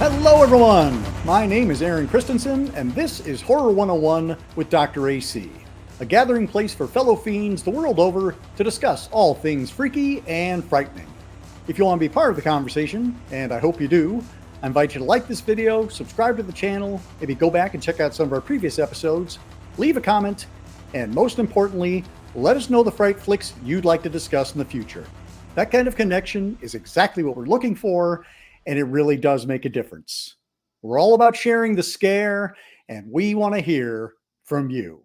Hello everyone! My name is Aaron Christensen, and this is Horror 101 with Dr. AC, a gathering place for fellow fiends the world over to discuss all things freaky and frightening. If you want to be part of the conversation, and I hope you do, I invite you to like this video, subscribe to the channel, maybe go back and check out some of our previous episodes, leave a comment, and most importantly, let us know the fright flicks you'd like to discuss in the future. That kind of connection is exactly what we're looking for, and it really does make a difference. We're all about sharing the scare, and we want to hear from you.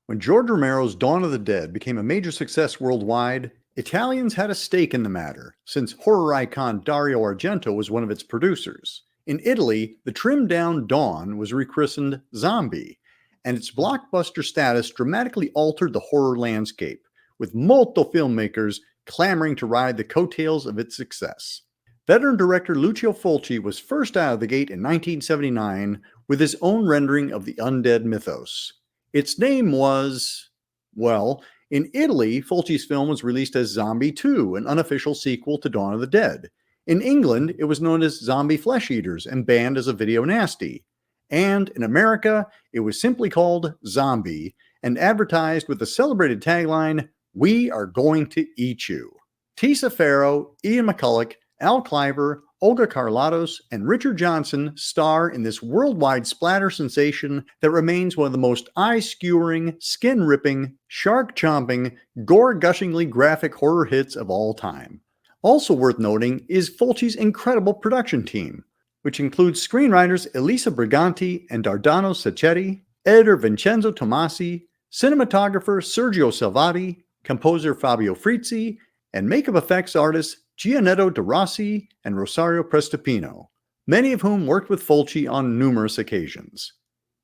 When George Romero's Dawn of the Dead became a major success worldwide, Italians had a stake in the matter, since horror icon Dario Argento was one of its producers. In Italy, the trimmed-down Dawn was rechristened Zombi, and its blockbuster status dramatically altered the horror landscape, with molto filmmakers clamoring to ride the coattails of its success. Veteran director Lucio Fulci was first out of the gate in 1979 with his own rendering of the undead mythos. Its name was, well, in Italy, Fulci's film was released as Zombie 2, an unofficial sequel to Dawn of the Dead. In England, it was known as Zombie Flesh Eaters and banned as a video nasty. And in America, it was simply called Zombie and advertised with the celebrated tagline, "We are going to eat you." Tessa Farrow, Ian McCulloch, Al Cliver, Olga Carlatos, and Richard Johnson star in this worldwide splatter sensation that remains one of the most eye-skewering, skin-ripping, shark-chomping, gore-gushingly graphic horror hits of all time. Also worth noting is Fulci's incredible production team, which includes screenwriters Elisa Briganti and Dardano Sacchetti, editor Vincenzo Tomasi, cinematographer Sergio Salvati, composer Fabio Frizzi, and makeup effects artists Gianetto De Rossi and Rosario Prestipino, many of whom worked with Fulci on numerous occasions.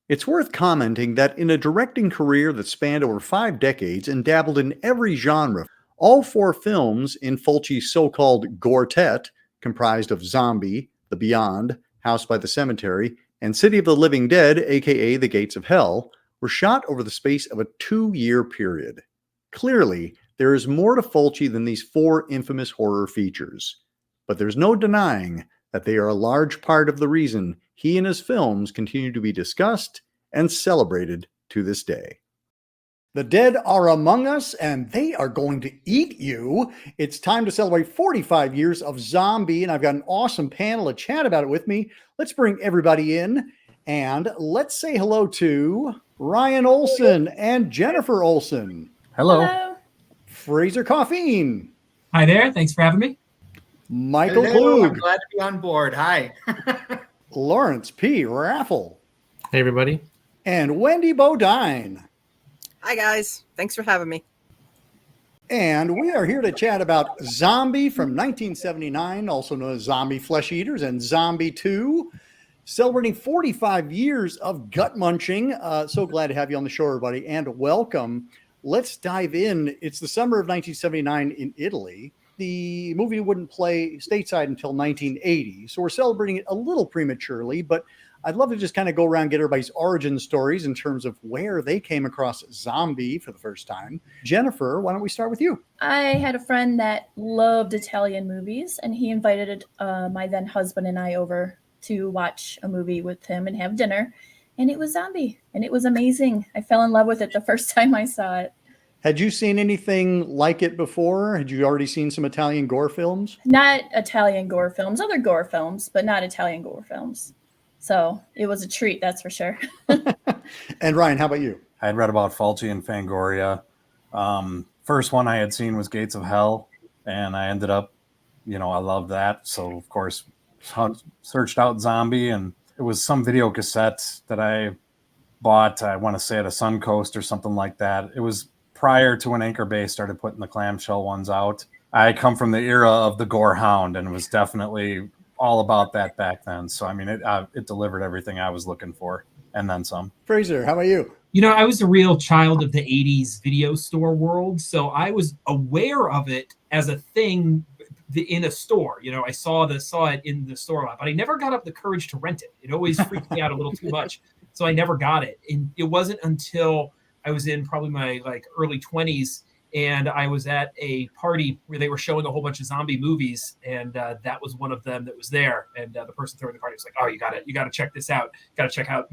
It's worth commenting that in a directing career that spanned over 5 decades and dabbled in every genre, all 4 films in Fulci's so-called Gortet, comprised of Zombie, The Beyond, House by the Cemetery, and City of the Living Dead, aka The Gates of Hell, were shot over the space of a 2-year period. Clearly, there is more to Fulci than these 4 infamous horror features, but there's no denying that they are a large part of the reason he and his films continue to be discussed and celebrated to this day. The dead are among us, and they are going to eat you. It's time to celebrate 45 years of Zombie, and I've got an awesome panel to chat about it with me. Let's bring everybody in, and let's say hello to Ryan Olson and Jennifer Olson. Hello. Fraser Coffeen. Hi there. Thanks for having me. Michael Hello, I'm Klug. glad to be on board. Hi. Lawrence P. Raffle. Hey, everybody. And Wendy Bodine. Hi, guys. Thanks for having me. And we are here to chat about Zombie from 1979, also known as Zombie Flesh Eaters, and Zombie 2, celebrating 45 years of gut munching. So glad to have you on the show, everybody, and welcome. Let's dive in. It's the summer of 1979 in Italy. The movie wouldn't play stateside until 1980, so we're celebrating it a little prematurely, but I'd love to just kind of go around and get everybody's origin stories in terms of where they came across Zombie for the first time. Jennifer, why don't we start with you? I had a friend that loved Italian movies, and he invited my then husband and I over to watch a movie with him and have dinner. And it was Zombie, and it was amazing. I fell in love with it the first time I saw it. Had you seen anything like it before? Had you already seen some Italian gore films? Not Italian gore films, other gore films, but not Italian gore films. So it was a treat, that's for sure. And Ryan, how about you? I had read about Fulci and Fangoria. First one I had seen was Gates of Hell, and I ended up, I loved that. So, of course, searched out Zombie, and it was some video cassette that I bought, I want to say at a Suncoast or something like that. It was prior to when Anchor Bay started putting the clamshell ones out. I come from the era of the Gore Hound, and it was definitely all about that back then. So, I mean, it delivered everything I was looking for, and then some. Fraser, how about you? I was a real child of the 80s video store world, so I was aware of it as a thing in a store. I saw it in the store a lot, but I never got up the courage to rent it. It always freaked me out a little too much, so I never got it. And it wasn't until I was in probably my early 20s and I was at a party where they were showing a whole bunch of zombie movies, and that was one of them that was there. And the person throwing the party was like, "Oh, you gotta check this out. Got to check out,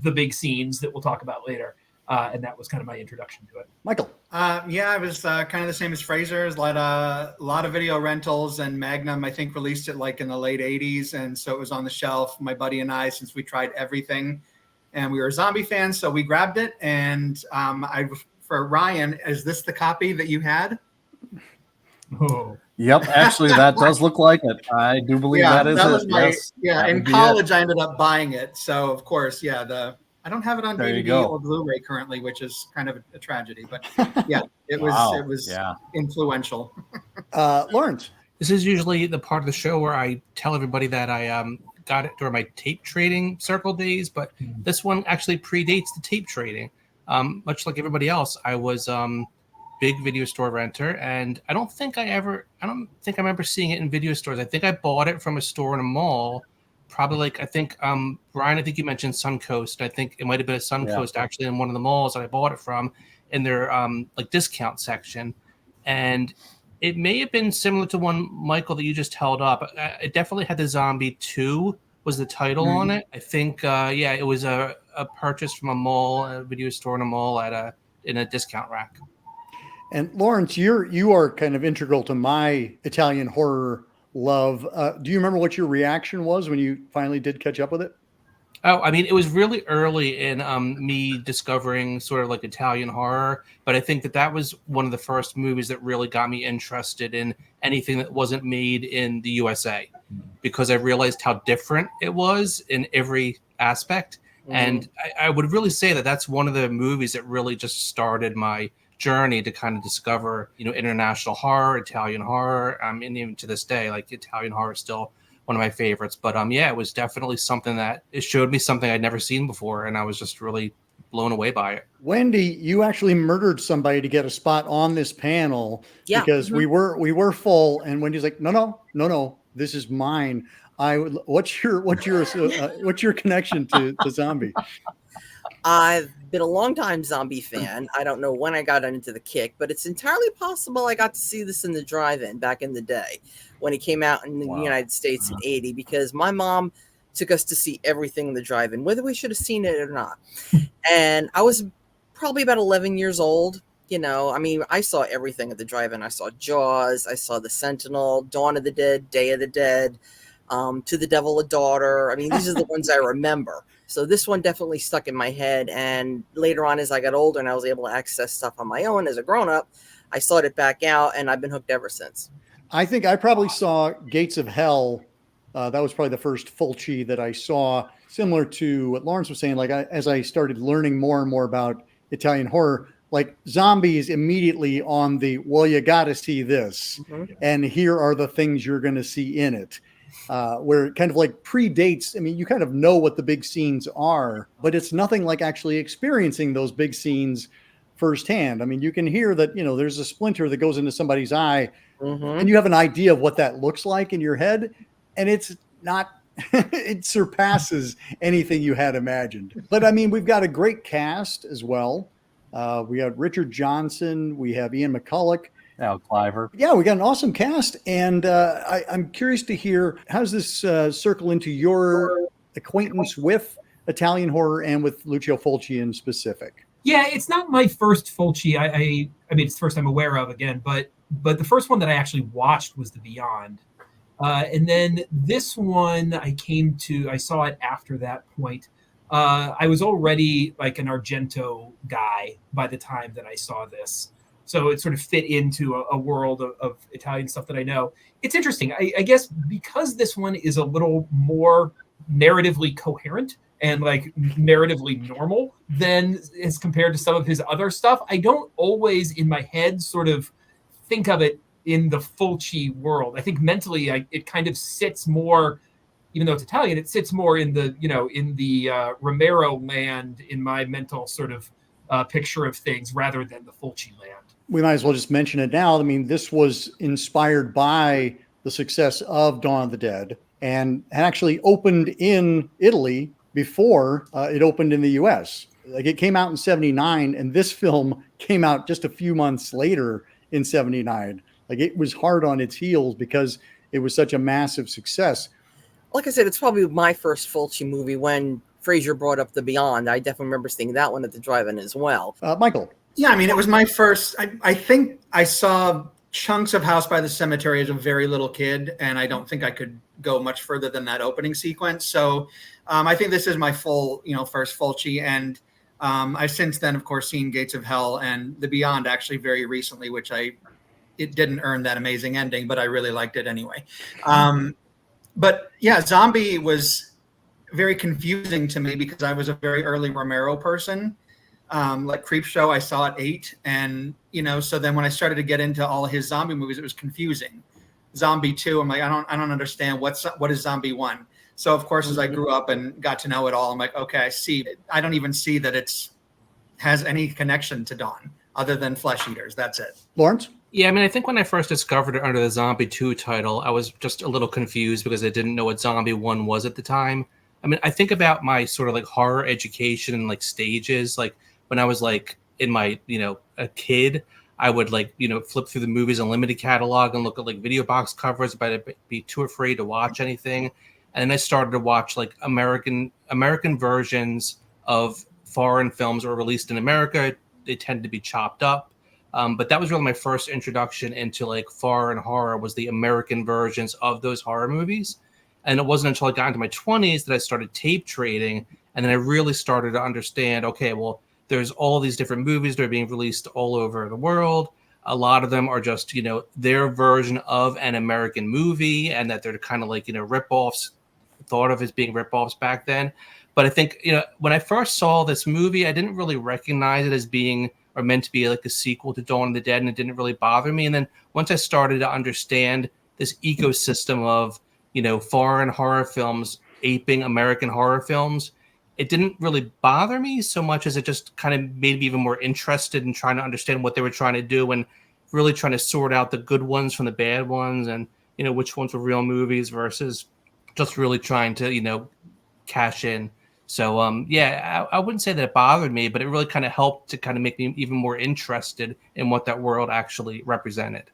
the big scenes that we'll talk about later." And that was kind of my introduction to it. Michael. Yeah, it was kind of the same as Fraser's. A lot of video rentals, and Magnum, I think, released it like in the late 80s. And so it was on the shelf. My buddy and I, since we tried everything and we were zombie fans, so we grabbed it. And for Ryan, is this the copy that you had? Oh. Yep, actually, that does look like it. I do believe that is was it. yes, that in would be college, it. I ended up buying it. So, of course, I don't have it on There you DVD go. or Blu-ray currently, which is kind of a tragedy. But yeah, it Wow, was yeah. influential. Lawrence. This is usually the part of the show where I tell everybody that I got it during my tape trading circle days, but this one actually predates the tape trading. Much like everybody else, I was big video store renter, and I don't think I remember seeing it in video stores. I think I bought it from a store in a mall. Probably Brian, I think you mentioned Suncoast. I think it might have been a Suncoast actually in one of the malls that I bought it from in their discount section. And it may have been similar to one, Michael, that you just held up. It definitely had the Zombie 2 was the title on it. I think, it was a purchase from a mall, a video store in a mall in a discount rack. And Lawrence, you are kind of integral to my Italian horror love. Do you remember what your reaction was when you finally did catch up with it? Oh, I mean, it was really early in me discovering sort of like Italian horror, but I think that was one of the first movies that really got me interested in anything that wasn't made in the USA, because I realized how different it was in every aspect. Mm-hmm. And I would really say that that's one of the movies that really just started my journey to kind of discover, international horror, Italian horror. And even to this day, like Italian horror is still one of my favorites. But it was definitely something that it showed me something I'd never seen before, and I was just really blown away by it. Wendy, you actually murdered somebody to get a spot on this panel because we were full, and Wendy's like, no, this is mine. What's your connection to Zombie? I've been a long time Zombie fan. I don't know when I got into the kick, but it's entirely possible I got to see this in the drive-in back in the day when it came out in the United States in 80, because my mom took us to see everything in the drive-in, whether we should have seen it or not. And I was probably about 11 years old. I saw everything at the drive-in. I saw Jaws. I saw The Sentinel, Dawn of the Dead, Day of the Dead, To the Devil a Daughter. I mean, these are the ones I remember. So this one definitely stuck in my head. And later on, as I got older and I was able to access stuff on my own as a grown-up, I sought it back out, and I've been hooked ever since. I think I probably saw Gates of Hell. That was probably the first Fulci that I saw, similar to what Lawrence was saying. Like as I started learning more and more about Italian horror, like Zombies immediately on the, well, you got to see this. Mm-hmm. And here are the things you're going to see in it. Where it kind of like predates. I mean, you kind of know what the big scenes are, but it's nothing like actually experiencing those big scenes firsthand. I mean, you can hear that, there's a splinter that goes into somebody's eye, and you have an idea of what that looks like in your head. And it's not, it surpasses anything you had imagined. But I mean, we've got a great cast as well. We have Richard Johnson, we have Ian McCulloch, Al Cliver. Yeah, we got an awesome cast, and I'm curious to hear, how does this circle into your acquaintance with Italian horror and with Lucio Fulci in specific? Yeah, it's not my first Fulci. I mean, it's the first I'm aware of again, but the first one that I actually watched was The Beyond. And then this one I saw it after that point. I was already like an Argento guy by the time that I saw this. So it sort of fit into a world of Italian stuff that I know. It's interesting. I guess because this one is a little more narratively coherent and like narratively normal than as compared to some of his other stuff, I don't always in my head sort of think of it in the Fulci world. I think mentally it kind of sits more, even though it's Italian, it sits more in the Romero land in my mental sort of picture of things rather than the Fulci land. We might as well just mention it now. I mean, this was inspired by the success of Dawn of the Dead and actually opened in Italy before it opened in the U.S. Like it came out in 79 and this film came out just a few months later in 79. Like it was hard on its heels because it was such a massive success. Like I said, it's probably my first Fulci movie. When Fraser brought up The Beyond, I definitely remember seeing that one at the drive-in as well. Michael. Yeah, I mean, it was my first. I think I saw chunks of House by the Cemetery as a very little kid, and I don't think I could go much further than that opening sequence. So I think this is my full, first Fulci, and I've since then, of course, seen Gates of Hell and The Beyond actually very recently, which it didn't earn that amazing ending, but I really liked it anyway. But yeah, Zombie was very confusing to me because I was a very early Romero person. Like Creepshow, I saw at 8, and so then when I started to get into all his zombie movies, it was confusing. Zombie 2, I'm like, I don't understand what is Zombie 1. So of course, as I grew up and got to know it all, I'm like, okay, I see. I don't even see that has any connection to Dawn other than Flesh Eaters. That's it. Lawrence? Yeah, I mean, I think when I first discovered it under the Zombie 2 title, I was just a little confused because I didn't know what Zombie 1 was at the time. I mean, I think about my sort of like horror education and like stages. Like when I was like in my, a kid, I would like, flip through the Movies Unlimited catalog and look at like video box covers, but I'd be too afraid to watch anything. And then I started to watch like American versions of foreign films that were released in America. They tend to be chopped up. But that was really my first introduction into like foreign horror, was the American versions of those horror movies. And it wasn't until I got into my 20s that I started tape trading. And then I really started to understand, okay, well, there's all these different movies that are being released all over the world. A lot of them are just, their version of an American movie, and that they're kind of like, ripoffs, thought of as being ripoffs back then. But I think, when I first saw this movie, I didn't really recognize it as being or meant to be like a sequel to Dawn of the Dead, and it didn't really bother me. And then once I started to understand this ecosystem of, foreign horror films aping American horror films, it didn't really bother me so much as it just kind of made me even more interested in trying to understand what they were trying to do and really trying to sort out the good ones from the bad ones, and, which ones were real movies versus just really trying to, cash in. So, I wouldn't say that it bothered me, but it really kind of helped to kind of make me even more interested in what that world actually represented.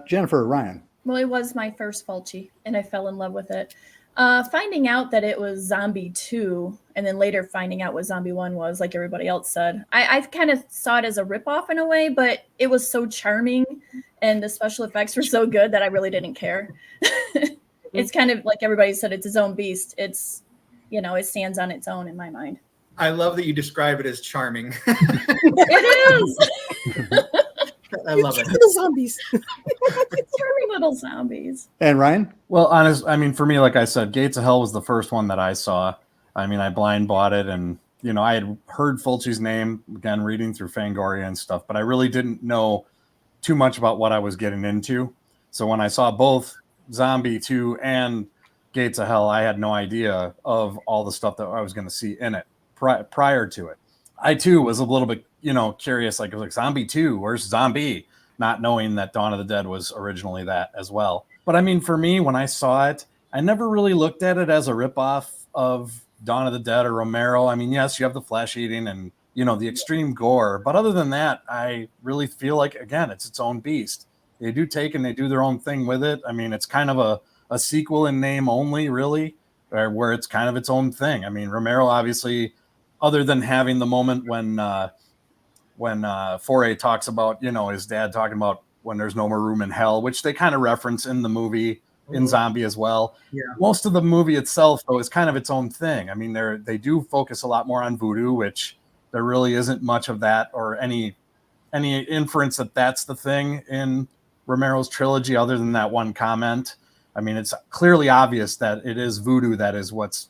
Jennifer, Ryan. Well, it was my first Fulci, and I fell in love with it. Finding out that it was Zombie 2, and then later finding out what Zombie 1 was, like everybody else said, I kind of saw it as a ripoff in a way, but it was so charming, and the special effects were so good that I really didn't care. It's kind of like everybody said, it's its own beast. It's, it stands on its own in my mind. I love that you describe it as charming. It is. I love it. Little zombies. Charming little zombies. And Ryan? Well, for me, like I said, Gates of Hell was the first one that I saw. I mean, I blind bought it, and, I had heard Fulci's name, again, reading through Fangoria and stuff, but I really didn't know too much about what I was getting into. So when I saw both Zombie 2 and Gates of Hell, I had no idea of all the stuff that I was going to see in it prior to it. I too was a little bit, curious, like, I was like, Zombie 2, where's Zombie? Not knowing that Dawn of the Dead was originally that as well. But I mean, for me, when I saw it, I never really looked at it as a ripoff of Dawn of the Dead or Romero. I mean, yes, you have the flesh eating and, the extreme gore. But other than that, I really feel like, again, it's its own beast. They do take and they do their own thing with it. I mean, it's kind of a sequel in name only, really, where it's kind of its own thing. I mean, Romero, obviously, other than having the moment when Foray talks about, his dad talking about when there's no more room in hell, which they kind of reference in the movie, in Zombie as well. Yeah. Most of the movie itself, though, is kind of its own thing. I mean, they do focus a lot more on voodoo, which there really isn't much of that or any inference that that's the thing in Romero's trilogy, other than that one comment. I mean, it's clearly obvious that it is voodoo that is what's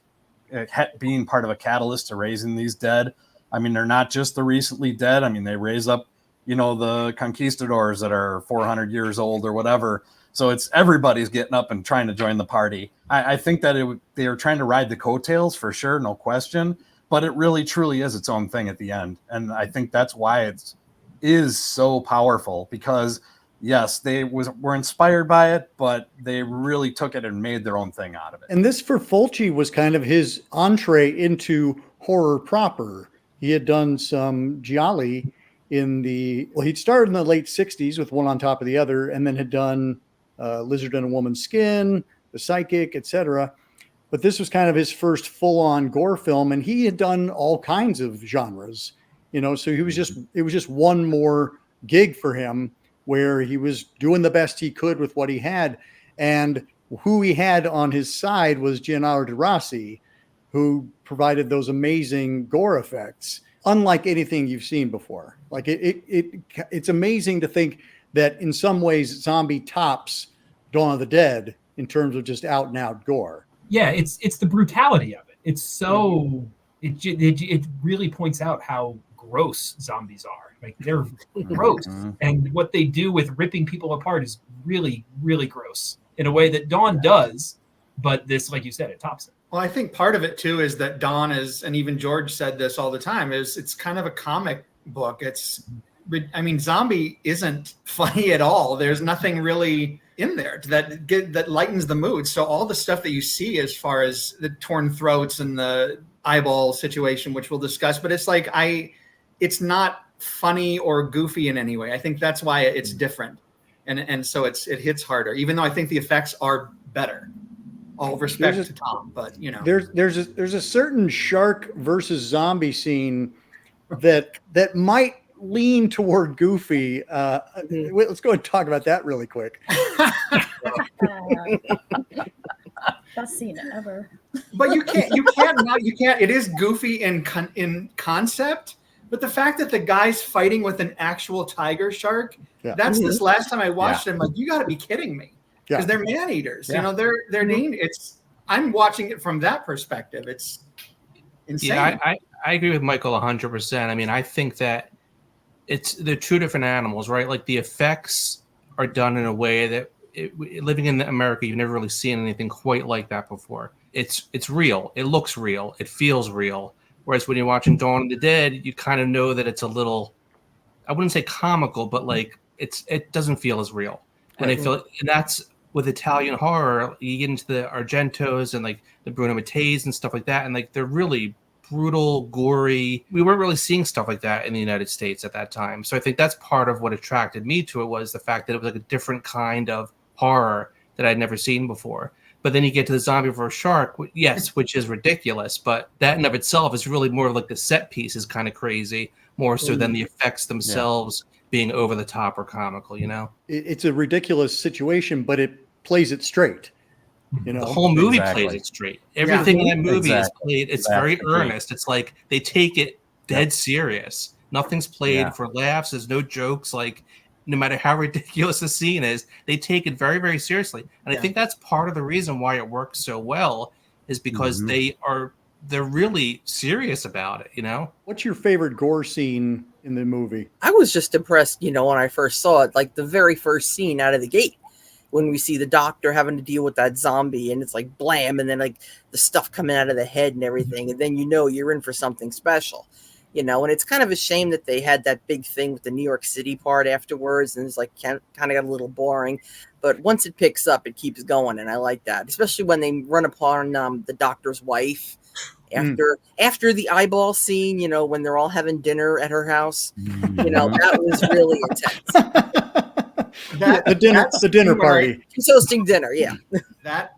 being part of a catalyst to raising these dead. I mean, they're not just the recently dead. I mean, they raise up, the conquistadors that are 400 years old or whatever. So it's everybody's getting up and trying to join the party. I think that they are trying to ride the coattails for sure, no question. But it really, truly is its own thing at the end. And I think that's why it is so powerful, because yes, they were inspired by it, but they really took it and made their own thing out of it. And this for Fulci was kind of his entree into horror proper. he had done some gialli he'd started in the late 60s with one on top of the other, and then had done Lizard in a Woman's Skin, The Psychic, etc. But this was kind of his first full-on gore film, and he had done all kinds of genres, so it was just one more gig for him where he was doing the best he could with what he had. And who he had on his side was Gennaro De Rossi, who provided those amazing gore effects, unlike anything you've seen before. Like it's amazing to think that in some ways Zombie tops Dawn of the Dead in terms of just out and out gore. Yeah, it's the brutality of it. It's so it really points out how gross zombies are. Like they're gross, and what they do with ripping people apart is really, really gross in a way that Dawn does. But this, like you said, it tops it. Well, I think part of it too is that Dawn is, and even George said this all the time, is it's kind of a comic book. Zombie isn't funny at all. There's nothing really in there that lightens the mood. So all the stuff that you see as far as the torn throats and the eyeball situation, which we'll discuss, but it's like it's not funny or goofy in any way. I think that's why it's different, and so it hits harder. Even though I think the effects are better. All respect to Tom, but there's a certain shark versus zombie scene that might lean toward goofy. Let's go ahead and talk about that really quick. Best scene ever. But you can't. It is goofy in concept, but the fact that the guy's fighting with an actual tiger shark, that's this last time I watched it, I'm like, you got to be kidding me. Because they're man eaters, they're named. I'm watching it from that perspective. It's insane. Yeah, I agree with Michael 100%. I mean, I think that they're two different animals, right? Like the effects are done in a way that living in America, you've never really seen anything quite like that before. It's real. It looks real. It feels real. Whereas when you're watching Dawn of the Dead, you kind of know that it's a little, I wouldn't say comical, but like it doesn't feel as real. And and that's with Italian horror, you get into the Argentos and like the Bruno Mattei's and stuff like that, and like they're really brutal, gory. We weren't really seeing stuff like that in the United States at that time. So I think that's part of what attracted me to it, was the fact that it was like a different kind of horror that I'd never seen before. But then you get to the Zombie vs. Shark, yes, which is ridiculous, but that in of itself is really more like the set piece is kind of crazy, more so than the effects themselves being over the top or comical, It's a ridiculous situation, but it plays it straight. The whole movie plays it straight. Everything in that movie is played. It's very earnest. It's like they take it dead serious. Nothing's played for laughs. There's no jokes. Like no matter how ridiculous the scene is, they take it very, very seriously. And I think that's part of the reason why it works so well is because they're really serious about it, What's your favorite gore scene in the movie? I was just impressed, when I first saw it, like the very first scene out of the gate, when we see the doctor having to deal with that zombie and it's like blam, and then like the stuff coming out of the head and everything. And then, you're in for something special, and it's kind of a shame that they had that big thing with the New York City part afterwards. And it's like kind of got a little boring, but once it picks up, it keeps going. And I like that, especially when they run upon the doctor's wife after the eyeball scene, when they're all having dinner at her house, that was really intense. The dinner party. She's hosting dinner, That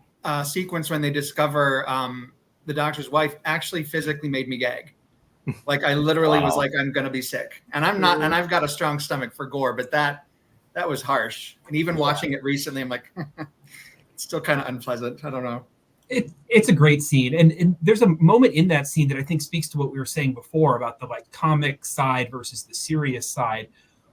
sequence when they discover the doctor's wife actually physically made me gag. Like I literally was like, I'm gonna be sick, and I'm not, and I've got a strong stomach for gore, but that was harsh. And even watching it recently, I'm like, it's still kind of unpleasant. I don't know. It's a great scene, and there's a moment in that scene that I think speaks to what we were saying before about the like comic side versus the serious side,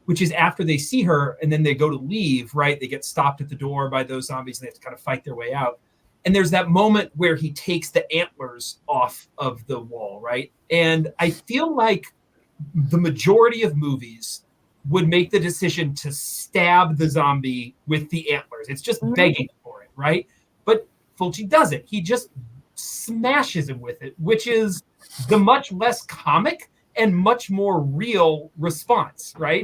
which is after they see her and then they go to leave, right? They get stopped at the door by those zombies and they have to kind of fight their way out. And there's that moment where he takes the antlers off of the wall, right? And I feel like the majority of movies would make the decision to stab the zombie with the antlers. It's just begging for it, right? But Fulci doesn't. He just smashes him with it, which is the much less comic and much more real response, right?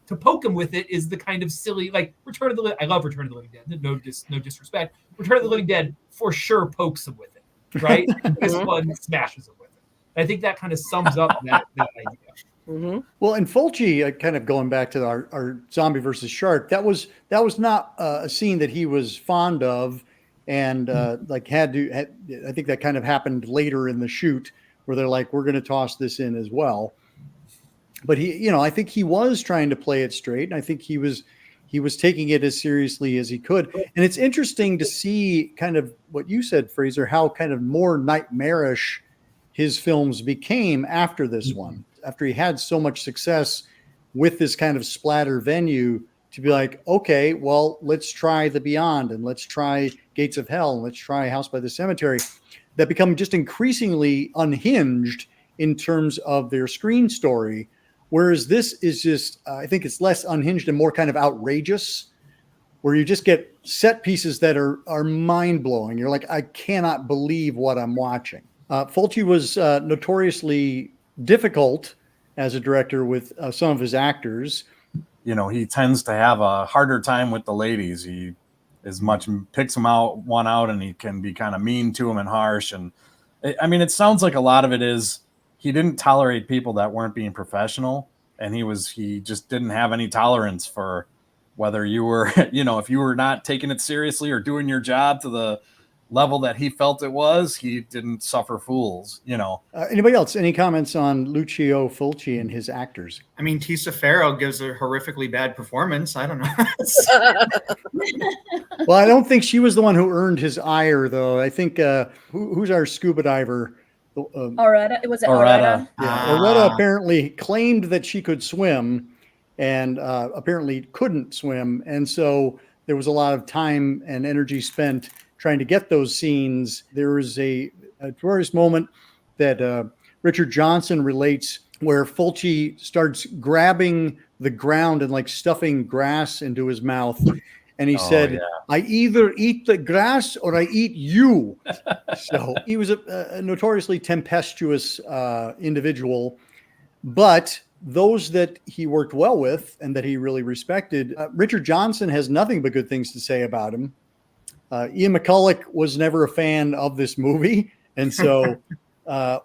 To poke him with it is the kind of silly, like Return of the Living. I love Return of the Living Dead. No disrespect. Return of the Living Dead for sure pokes him with it, right? This one smashes him with it. I think that kind of sums up that idea. Mm-hmm. Well, and Fulci, kind of going back to our zombie versus shark, that was not a scene that he was fond of, and like had, I think that kind of happened later in the shoot where they're like, we're going to toss this in as well. But he, I think he was trying to play it straight, and I think he was taking it as seriously as he could. And it's interesting to see kind of what you said, Fraser, how kind of more nightmarish his films became after this one, after he had so much success with this kind of splatter venue, to be like, okay, well, let's try The Beyond, and let's try Gates of Hell, and let's try House by the Cemetery, that become just increasingly unhinged in terms of their screen story. Whereas this is just, I think it's less unhinged and more kind of outrageous, where you just get set pieces that are mind blowing. You're like, I cannot believe what I'm watching. Fulci was notoriously difficult as a director with some of his actors. He tends to have a harder time with the ladies. He picks them one out, and he can be kind of mean to them and harsh. And I mean, it sounds like a lot of it is he didn't tolerate people that weren't being professional, and he just didn't have any tolerance for whether you were, if you were not taking it seriously or doing your job to the level that he felt it was. He didn't suffer fools. Anybody else? Any comments on Lucio Fulci and his actors? I mean, Tisa Farrow gives a horrifically bad performance. I don't know. Well, I don't think she was the one who earned his ire, though. I think who's our scuba diver? Aureta. Was it Aureta? Aureta? Yeah, Aureta apparently claimed that she could swim, and apparently couldn't swim, and so there was a lot of time and energy spent trying to get those scenes. There was a glorious moment that Richard Johnson relates where Fulci starts grabbing the ground and like stuffing grass into his mouth. And he said, I either eat the grass or I eat you. So he was a notoriously tempestuous individual, but those that he worked well with and that he really respected, Richard Johnson has nothing but good things to say about him. Ian McCulloch was never a fan of this movie. And so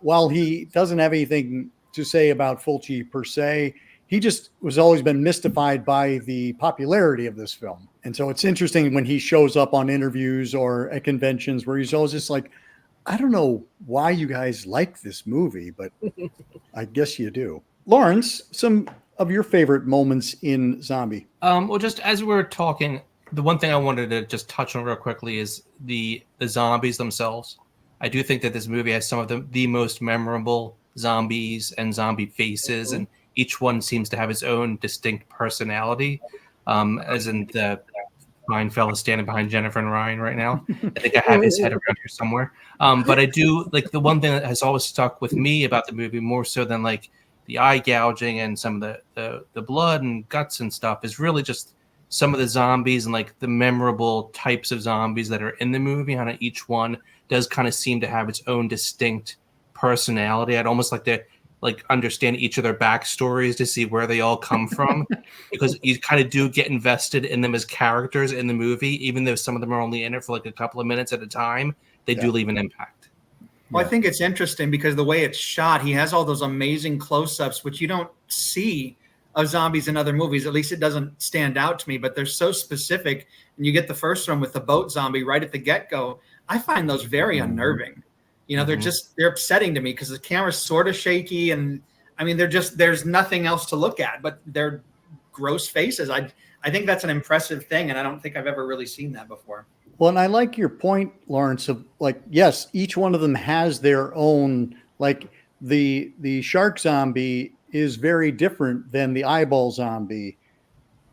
while he doesn't have anything to say about Fulci per se, he just was always been mystified by the popularity of this film. And so it's interesting when he shows up on interviews or at conventions where he's always just like, I don't know why you guys like this movie, but I guess you do. Lawrence, some of your favorite moments in Zombie? Well, just as we're talking, the one thing I wanted to just touch on real quickly is the zombies themselves. I do think that this movie has some of the most memorable zombies and zombie faces, and each one seems to have its own distinct personality, as in the fine fella standing behind Jennifer and Ryan right now. I think I have his head around here somewhere. But I do like the one thing that has always stuck with me about the movie more so than like the eye gouging and some of the blood and guts and stuff is really just some of the zombies and like the memorable types of zombies that are in the movie. How each one does kind of seem to have its own distinct personality. I'd almost like to understand each of their backstories to see where they all come from, because you kind of do get invested in them as characters in the movie, even though some of them are only in it for like a couple of minutes at a time. They do leave an impact. Well, I think it's interesting because the way it's shot, he has all those amazing close-ups, which you don't see of zombies in other movies. At least it doesn't stand out to me, but they're so specific. And you get the first one with the boat zombie right at the get-go. I find those very unnerving. They're upsetting to me because the camera's sort of shaky. And I mean, there's nothing else to look at, but they're gross faces. I think that's an impressive thing. And I don't think I've ever really seen that before. Well, and I like your point, Lawrence, of like, yes, each one of them has their own, like the shark zombie is very different than the eyeball zombie,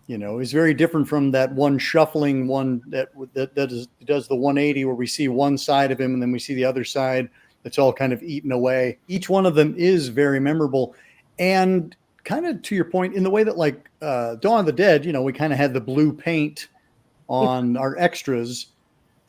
is very different from that one shuffling one that does the 180 where we see one side of him and then we see the other side that's all kind of eaten away. Each one of them is very memorable. And kind of to your point, in the way that like Dawn of the Dead, we kind of had the blue paint on our extras.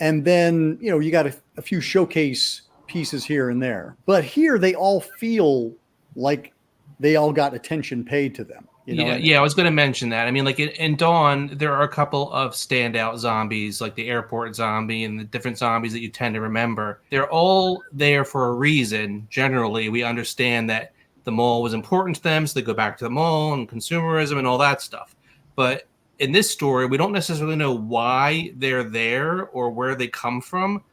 And then, you got a few showcase pieces here and there. But here they all feel like they all got attention paid to them. Yeah, I was going to mention that. I mean, like in Dawn, there are a couple of standout zombies, like the airport zombie and the different zombies that you tend to remember. They're all there for a reason. Generally, we understand that the mall was important to them, so they go back to the mall and consumerism and all that stuff. But in this story, we don't necessarily know why they're there or where they come from.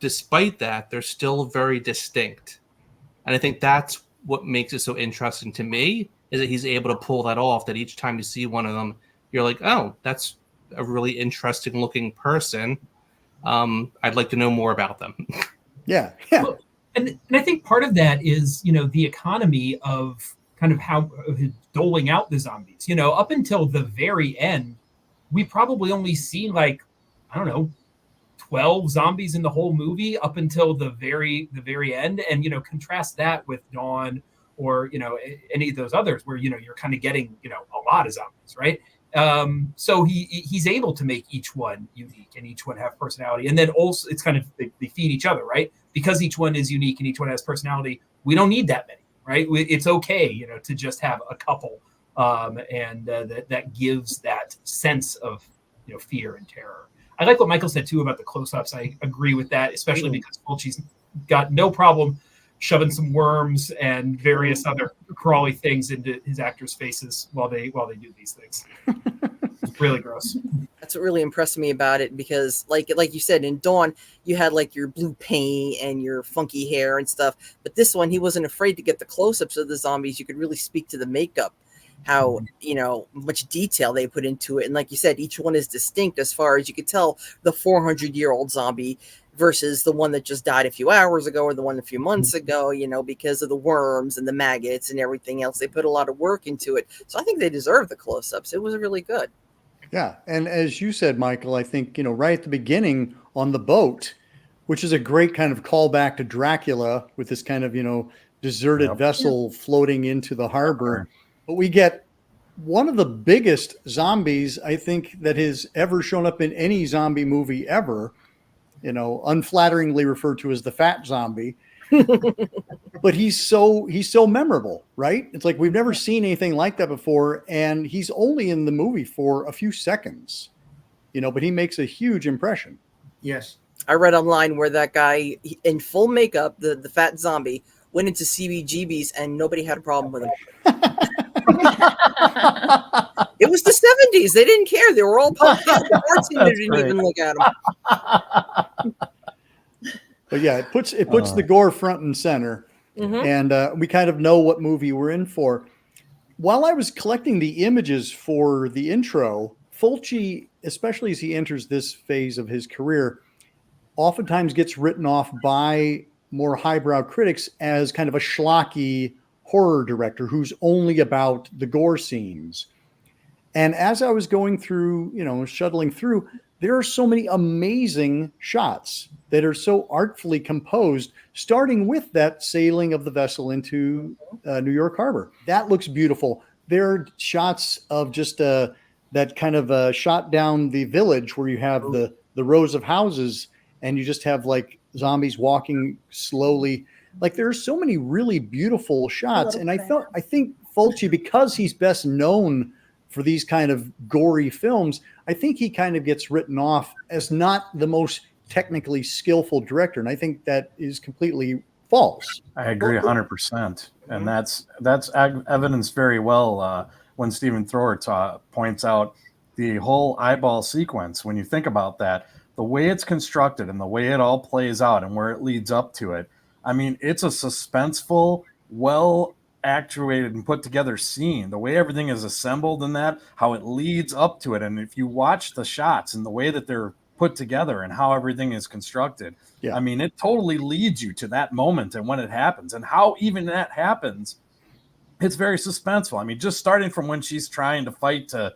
Despite that, they're still very distinct. And I think that's what makes it so interesting to me, is that he's able to pull that off, that each time you see one of them, you're like, oh, that's a really interesting looking person. I'd like to know more about them. Yeah. Well, and I think part of that is, the economy of kind of how doling out the zombies. Up until the very end, we probably only seen like, I don't know, 12 zombies in the whole movie up until the very end. And, contrast that with Dawn or, any of those others where, you're kind of getting, a lot of zombies, right? So he's able to make each one unique and each one have personality. And then also it's kind of, they feed each other, right? Because each one is unique and each one has personality. We don't need that many, right? It's okay, to just have a couple. And that gives that sense of, fear and terror. I like what Michael said too about the close-ups. I agree with that, especially because Fulci's got no problem shoving some worms and various other crawly things into his actors' faces while they do these things. It's really gross. That's what really impressed me about it, because like you said, in Dawn, you had like your blue paint and your funky hair and stuff. But this one, he wasn't afraid to get the close-ups of the zombies. You could really speak to the makeup, how much detail they put into it. And like you said, each one is distinct as far as you could tell the 400-year-old zombie versus the one that just died a few hours ago or the one a few months ago, because of the worms and the maggots and everything else. They put a lot of work into it. So I think they deserve the close-ups. It was really good. Yeah. And as you said, Michael, I think, right at the beginning on the boat, which is a great kind of callback to Dracula with this kind of, deserted vessel floating into the harbor. But we get one of the biggest zombies, I think, that has ever shown up in any zombie movie ever, unflatteringly referred to as the fat zombie. But he's so memorable, right? It's like we've never seen anything like that before. And he's only in the movie for a few seconds, but he makes a huge impression. Yes. I read online where that guy in full makeup, the fat zombie, went into CBGBs and nobody had a problem with him. It was the 70s. They didn't care. They were all pumped out. The bartender didn't even look at him. But yeah, it puts the gore front and center. Mm-hmm. And we kind of know what movie we're in for. While I was collecting the images for the intro, Fulci, especially as he enters this phase of his career, oftentimes gets written off by more highbrow critics as kind of a schlocky horror director who's only about the gore scenes. And as I was going through, shuttling through, there are so many amazing shots that are so artfully composed, starting with that sailing of the vessel into New York Harbor. That looks beautiful. There are shots of just that kind of shot down the village where you have the rows of houses and you just have like zombies walking slowly. Like there are so many really beautiful shots. And I think Fulci, because he's best known for these kind of gory films, I think he kind of gets written off as not the most technically skillful director. And I think that is completely false. I agree 100%. And that's evidenced very well when Stephen Thrower points out the whole eyeball sequence. When you think about that, the way it's constructed and the way it all plays out and where it leads up to it, I mean, it's a suspenseful, well actuated and put together scene. The way everything is assembled in that, how it leads up to it. And if you watch the shots and the way that they're put together and how everything is constructed, I mean, it totally leads you to that moment and when it happens and how even that happens. It's very suspenseful. I mean, just starting from when she's trying to fight to,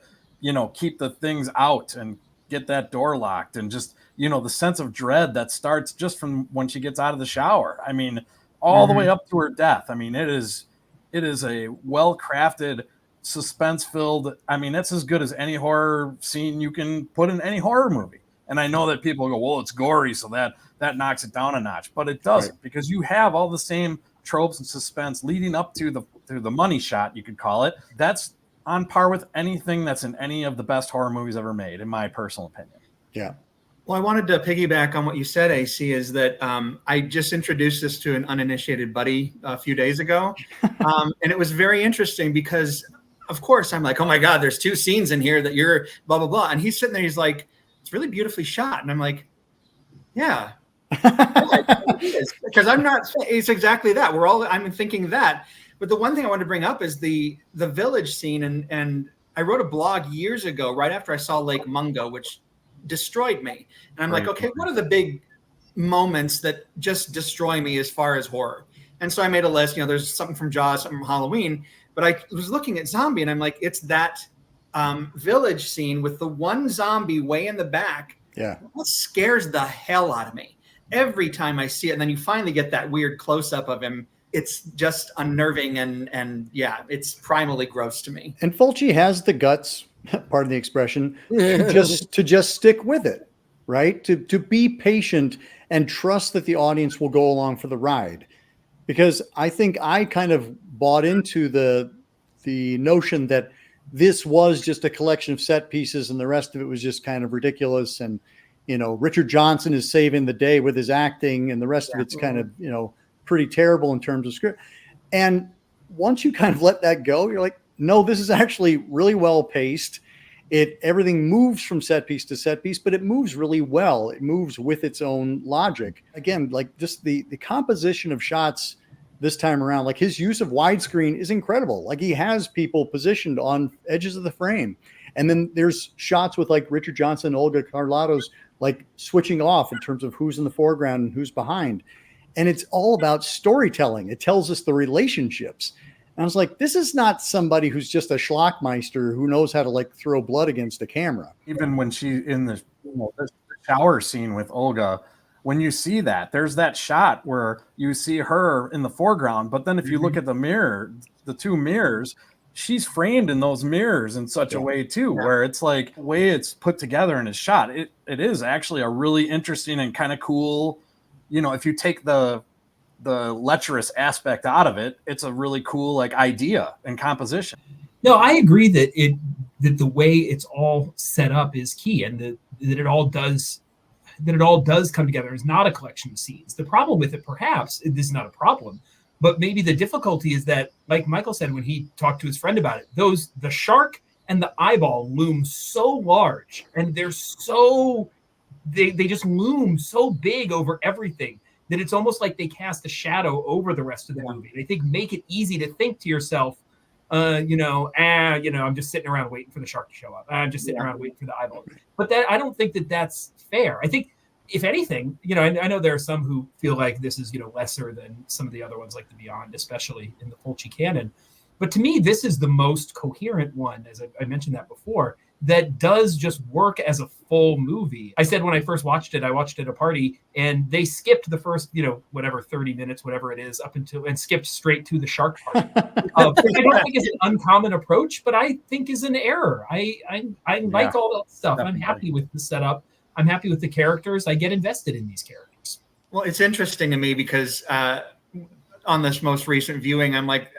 keep the things out and get that door locked, and just, the sense of dread that starts just from when she gets out of the shower. I mean, all the way up to her death. I mean, it is a well-crafted, suspense-filled, I mean, that's as good as any horror scene you can put in any horror movie. And I know that people go, well, it's gory, so that knocks it down a notch. But it doesn't, because you have all the same tropes and suspense leading up to the money shot, you could call it. That's on par with anything that's in any of the best horror movies ever made, in my personal opinion. Yeah. Well, I wanted to piggyback on what you said, AC, is that I just introduced this to an uninitiated buddy a few days ago. And it was very interesting because, of course, I'm like, oh my God, there's 2 scenes in here that you're blah, blah, blah. And he's sitting there, he's like, it's really beautifully shot. And I'm like, yeah. Because I'm not, it's exactly that. I'm thinking that. But the one thing I wanted to bring up is the village scene. And I wrote a blog years ago, right after I saw Lake Mungo, which destroyed me. And I'm like, okay, what are the big moments that just destroy me as far as horror? And so I made a list. There's something from Jaws, something from Halloween. But I was looking at Zombie, and I'm like, it's that village scene with the one zombie way in the back. Yeah. That scares the hell out of me every time I see it. And then you finally get that weird close-up of him. It's just unnerving, and yeah, it's primally gross to me. And Fulci has the guts, pardon the expression, to just stick with it, right? To be patient and trust that the audience will go along for the ride. Because I think I kind of bought into the notion that this was just a collection of set pieces and the rest of it was just kind of ridiculous. And, Richard Johnson is saving the day with his acting, and the rest of it's kind of, pretty terrible in terms of script. And once you kind of let that go, you're like, no, this is actually really well paced. Everything moves from set piece to set piece, but it moves really well. It moves with its own logic. Again, like just the composition of shots this time around, like his use of widescreen is incredible. Like he has people positioned on edges of the frame. And then there's shots with like Richard Johnson and Olga Carlotto's like switching off in terms of who's in the foreground and who's behind. And it's all about storytelling. It tells us the relationships. And I was like, this is not somebody who's just a schlockmeister who knows how to like throw blood against a camera. Even when she's in the shower scene with Olga, when you see that, there's that shot where you see her in the foreground. But then if you look at the mirror, the 2 mirrors, she's framed in those mirrors in such a way too, where it's like the way it's put together and it's shot. It is actually a really interesting and kind of cool, if you take the lecherous aspect out of it, it's a really cool like idea and composition. No, I agree that the way it's all set up is key, and that it all does come together. It's not a collection of scenes. The problem with it, perhaps, this is not a problem, but maybe the difficulty is that, like Michael said when he talked to his friend about it, the shark and the eyeball loom so large, and they just loom so big over everything that it's almost like they cast a shadow over the rest of the movie. They make it easy to think to yourself, I'm just sitting around waiting for the shark to show up. I'm just sitting around waiting for the eyeball. But I don't think that that's fair. I think, if anything, I know there are some who feel like this is, lesser than some of the other ones, like The Beyond, especially in the Fulci canon. But to me, this is the most coherent one, as I mentioned that before, that does just work as a full movie. I said when I first watched it, I watched it at a party, and they skipped the first, 30 minutes, whatever it is, and skipped straight to the shark part. Which I don't think is an uncommon approach, but I think is an error. I like all that stuff. Definitely. I'm happy with the setup. I'm happy with the characters. I get invested in these characters. Well, it's interesting to me because on this most recent viewing, I'm like,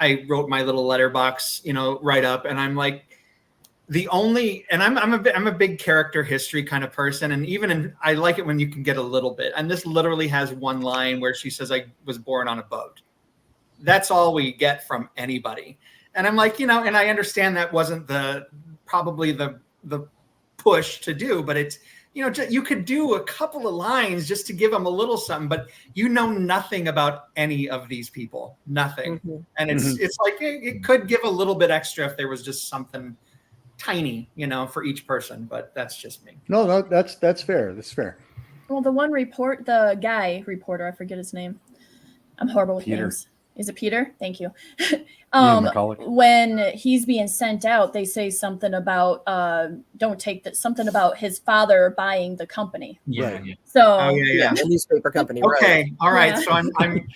I wrote my little letterbox, write up, and I'm like, I'm a big character history kind of person, and I like it when you can get a little bit. And this literally has one line where she says, "I was born on a boat." That's all we get from anybody, and I'm like, and I understand that wasn't probably the push to do, but it's you could do a couple of lines just to give them a little something, but nothing about any of these people, nothing, and it's like it could give a little bit extra if there was just something tiny, for each person, but that's just me. No, that's fair. That's fair. Well, the guy reporter, I forget his name. I'm horrible with names. Is it Peter? Thank you. When he's being sent out, they say something about something about his father buying the company. Yeah. So the newspaper company. Okay, right. all right. So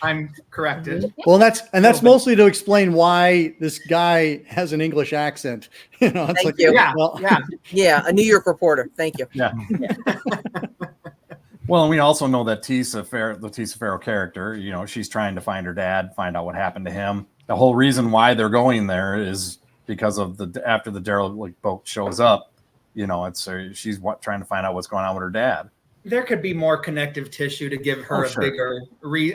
I'm corrected. Well, that's mostly to explain why this guy has an English accent. It's Thank you. Yeah, a New York reporter. Thank you. Yeah. Well, and we also know that the Tisa Farrow character, she's trying to find her dad, find out what happened to him. The whole reason why they're going there is because of after the derelict boat shows up, it's she's trying to find out what's going on with her dad. There could be more connective tissue to give her a bigger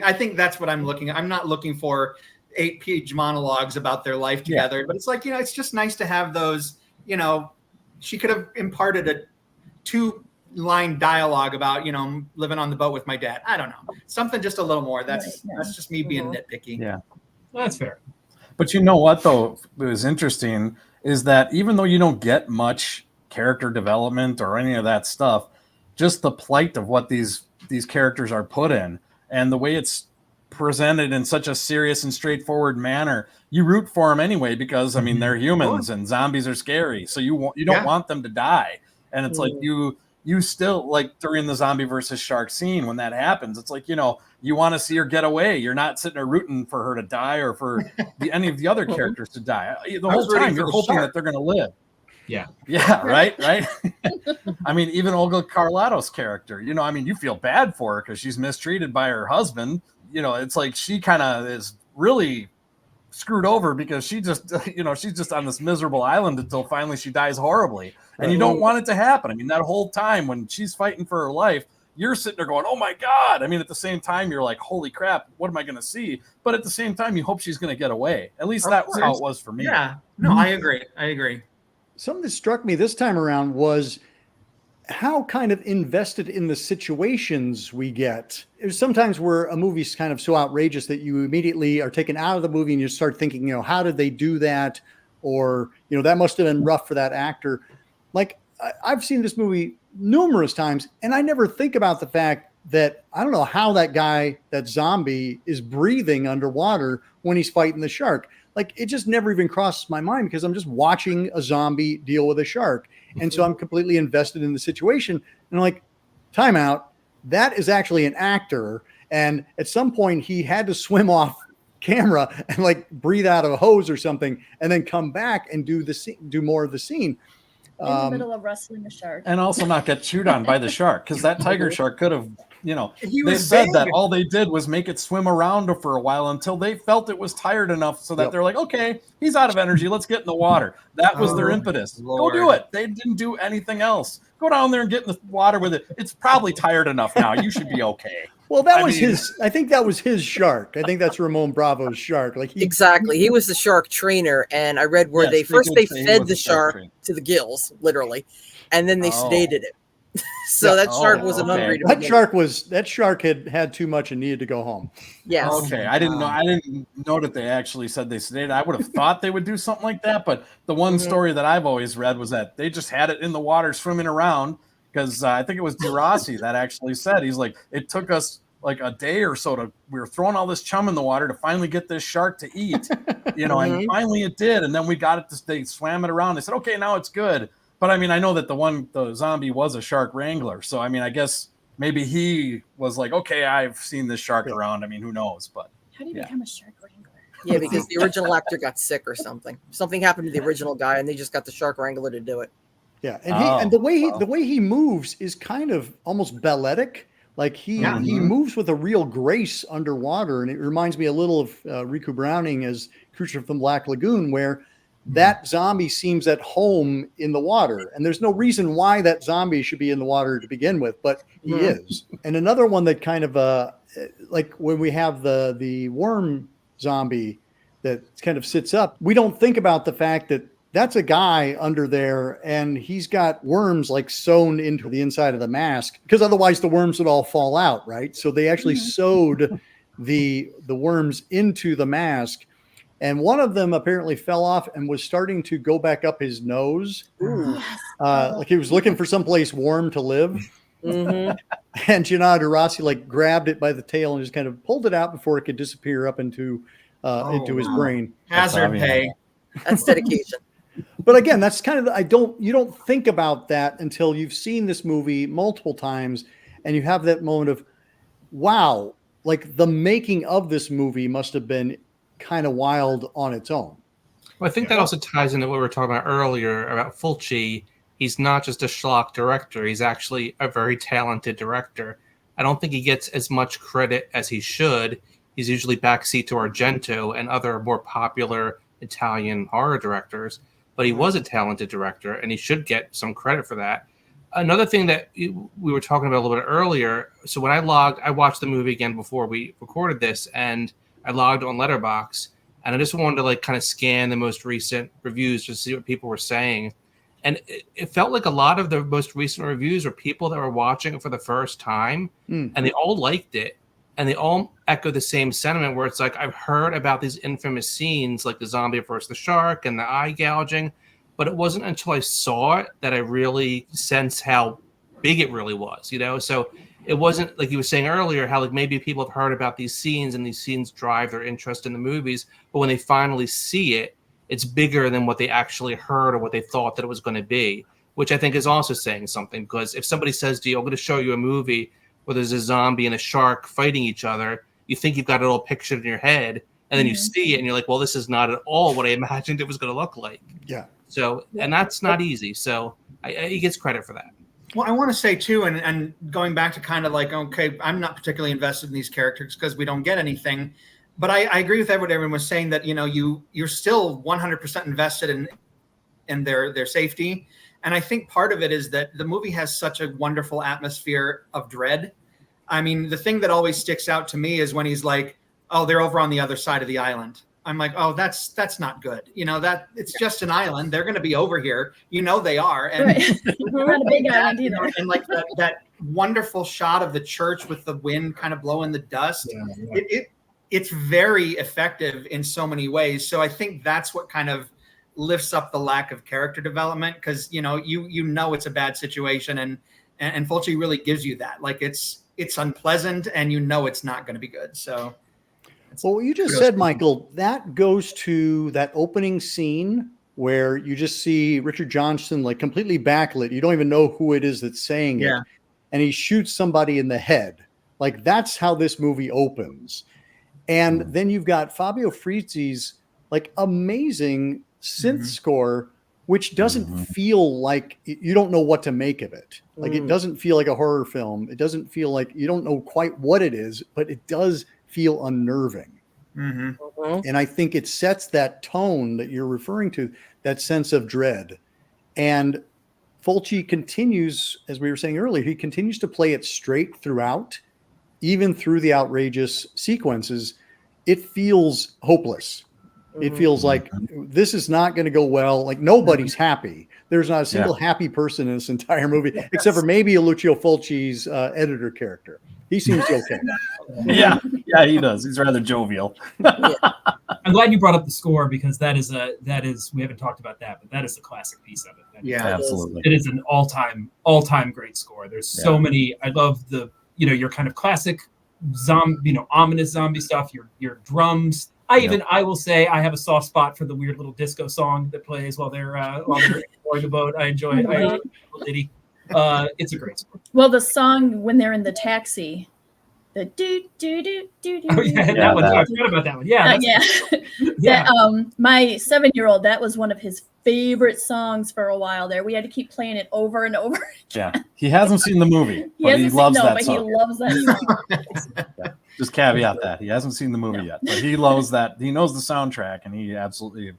I think that's what I'm looking at. I'm not looking for 8-page monologues about their life together, but it's like, it's just nice to have those, she could have imparted a 2-line dialogue about, living on the boat with my dad. I don't know. Something just a little more. That's just me being nitpicky. Yeah. That's fair. But you know what, though, it was interesting is that even though you don't get much character development or any of that stuff, just the plight of what these characters are put in and the way it's presented in such a serious and straightforward manner, you root for them anyway, because I mean, they're humans and zombies are scary. So you don't want them to die. And it's like you still, like during the zombie versus shark scene, when that happens, it's like, you want to see her get away. You're not sitting there rooting for her to die or for any of the other characters to die. The whole time you're hoping that they're going to live. Yeah. Yeah. Right. I mean, even Olga Carlotto's character, you feel bad for her because she's mistreated by her husband. It's like she kind of is really screwed over because she just, she's just on this miserable island until finally she dies horribly. And you don't want it to happen. I mean, that whole time when she's fighting for her life, you're sitting there going, oh my God. I mean, at the same time, you're like, holy crap, what am I going to see? But at the same time, you hope she's going to get away. At least that's how it was for me. Yeah. No, I agree. Something that struck me this time around was how kind of invested in the situations we get. There's sometimes where a movie's kind of so outrageous that you immediately are taken out of the movie and you start thinking, how did they do that? Or, that must have been rough for that actor. Like, I've seen this movie numerous times, and I never think about the fact that I don't know how that zombie is breathing underwater when he's fighting the shark. Like, it just never even crosses my mind because I'm just watching a zombie deal with a shark. And so I'm completely invested in the situation. And I'm like, time out. That is actually an actor. And at some point he had to swim off camera and like breathe out of a hose or something and then come back and do more of the scene. In the middle of wrestling a shark. And also not get chewed on by the shark, because that tiger shark could have, they said that all they did was make it swim around for a while until they felt it was tired enough so that they're like, okay, he's out of energy. Let's get in the water. That was their impetus. Lord. Go do it. They didn't do anything else. Go down there and get in the water with it. It's probably tired enough now. You should be okay. Well, I think that was his shark. I think that's Ramon Bravo's shark. Exactly. He was the shark trainer. And I read where they fed the shark to the gills, literally. And then they sedated it. So that shark wasn't hungry. That shark had too much and needed to go home. Yes. Okay. I didn't know that they actually said they sedated. I would have thought they would do something like that. But the one story that I've always read was that they just had it in the water swimming around. Because I think it was DeRossi that actually said, he's like, it took us like a day or so we were throwing all this chum in the water to finally get this shark to eat, and finally it did. And then we got it they swam it around. They said, okay, now it's good. But I mean, I know that the zombie was a shark wrangler. So, I mean, I guess maybe he was like, okay, I've seen this shark around. I mean, who knows? But how do you become a shark wrangler? Yeah, because the original actor got sick or something. Something happened to the original guy and they just got the shark wrangler to do it. Yeah, and the way he moves is kind of almost balletic. Like he moves with a real grace underwater, and it reminds me a little of Riku Browning as Creature from Black Lagoon, where that zombie seems at home in the water, and there's no reason why that zombie should be in the water to begin with, but he is. And another one that kind of like when we have the worm zombie that kind of sits up, we don't think about the fact that that's a guy under there and he's got worms like sewn into the inside of the mask, because otherwise the worms would all fall out, right? So they actually sewed the worms into the mask, and one of them apparently fell off and was starting to go back up his nose. Like he was looking for someplace warm to live. And Gennaro Rossi like grabbed it by the tail and just kind of pulled it out before it could disappear up into his brain. Hazard pay. That's dedication. But again, that's kind of you don't think about that until you've seen this movie multiple times and you have that moment of, wow, like the making of this movie must have been kind of wild on its own. Well, I think that also ties into what we were talking about earlier about Fulci. He's not just a schlock director. He's actually a very talented director. I don't think he gets as much credit as he should. He's usually backseat to Argento and other more popular Italian horror directors, but he was a talented director, and he should get some credit for that. Another thing that we were talking about a little bit earlier. So when I watched the movie again before we recorded this, and I logged on Letterboxd, and I just wanted to like kind of scan the most recent reviews to see what people were saying. And it felt like a lot of the most recent reviews were people that were watching it for the first time, and they all liked it. And they all echo the same sentiment where it's like, I've heard about these infamous scenes like the zombie versus the shark and the eye gouging, but it wasn't until I saw it that I really sensed how big it really was, you know? So it wasn't like you were saying earlier, how like maybe people have heard about these scenes and these scenes drive their interest in the movies, but when they finally see it, it's bigger than what they actually heard or what they thought that it was going to be, which I think is also saying something. Because if somebody says to you, I'm going to show you a movie where there's a zombie and a shark fighting each other, you think you've got it all pictured in your head, and then you see it and you're like, well, this is not at all what I imagined it was going to look like. Yeah. So, and that's not easy. So he gets credit for that. Well, I want to say too, and going back to kind of like, okay, I'm not particularly invested in these characters because we don't get anything, but I agree with what everyone was saying, that, you know, you're still 100% invested in their safety. And I think part of it is that the movie has such a wonderful atmosphere of dread. I mean, the thing that always sticks out to me is when he's like, oh, they're over on the other side of the island. I'm like, oh, that's not good. You know, that it's just an island. They're going to be over here. You know, they are. And not a big island either. And like that wonderful shot of the church with the wind kind of blowing the dust. Yeah. It's very effective in so many ways. So I think that's what kind of lifts up the lack of character development, because you know it's a bad situation, and Fulci really gives you that. Like it's unpleasant, and you know it's not going to be good. So, well, what you just said, Michael, that goes to that opening scene where you just see Richard Johnson like completely backlit. You don't even know who it is that's saying it, and he shoots somebody in the head. Like that's how this movie opens, and then you've got Fabio Frizzi's like amazing synth score, which doesn't feel like you don't know what to make of it. Like it doesn't feel like a horror film. It doesn't feel like you don't know quite what it is, but it does feel unnerving. And I think it sets that tone that you're referring to, that sense of dread. And Fulci continues, as we were saying earlier, he continues to play it straight throughout, even through the outrageous sequences. It feels hopeless. It feels like this is not going to go well. Like nobody's happy. There's not a single happy person in this entire movie, except for maybe a Lucio Fulci's editor character. He seems okay. Yeah, he does. He's rather jovial. I'm glad you brought up the score, because that is we haven't talked about that, but that is the classic piece of it. Absolutely. It is an all-time great score. There's so many. I love the your kind of classic zombie, ominous zombie stuff. Your drums. I will say I have a soft spot for the weird little disco song that plays while they're exploring the boat. I enjoy it. I enjoy it. It's a great score. Well, the song when they're in the taxi, the do do do do do. Oh yeah, that one. I forgot about that one. Yeah, That, my 7-year-old, that was one of his favorite songs for a while there. We had to keep playing it over and over again. Yeah, he hasn't seen the movie, but he loves that song. He loves that song. Just caveat that he hasn't seen the movie yet, but he loves that. He knows the soundtrack, and he absolutely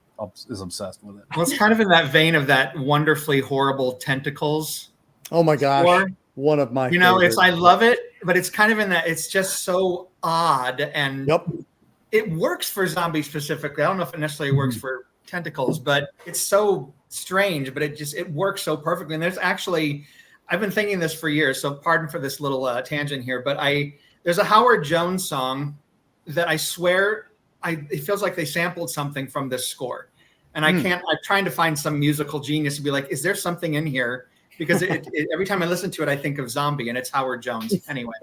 is obsessed with it. Well, it's kind of in that vein of that wonderfully horrible Tentacles. Oh my gosh, score. One of my favorites. I love it, but it's kind of in that. It's just so odd, and it works for zombies specifically. I don't know if it necessarily works for Tentacles, but it's so strange. But it works so perfectly. And there's actually, I've been thinking this for years. So pardon for this little tangent here, but there's a Howard Jones song that I swear it feels like they sampled something from this score. And I'm trying to find some musical genius to be like, is there something in here? Because every time I listen to it, I think of Zombie, and it's Howard Jones anyway.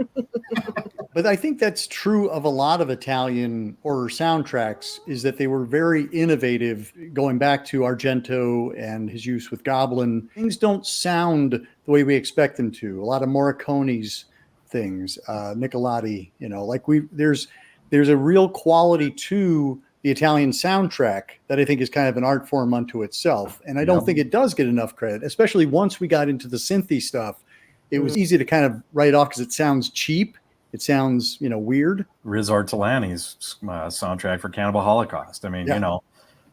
But I think that's true of a lot of Italian horror soundtracks, is that they were very innovative, going back to Argento and his use with Goblin. Things don't sound the way we expect them to. A lot of Morricone's things, Nicolati, there's a real quality to the Italian soundtrack that I think is kind of an art form unto itself. And I don't think it does get enough credit, especially once we got into the synthy stuff. It was easy to kind of write off because it sounds cheap. It sounds, weird. Riz Ortolani's soundtrack for Cannibal Holocaust. I mean,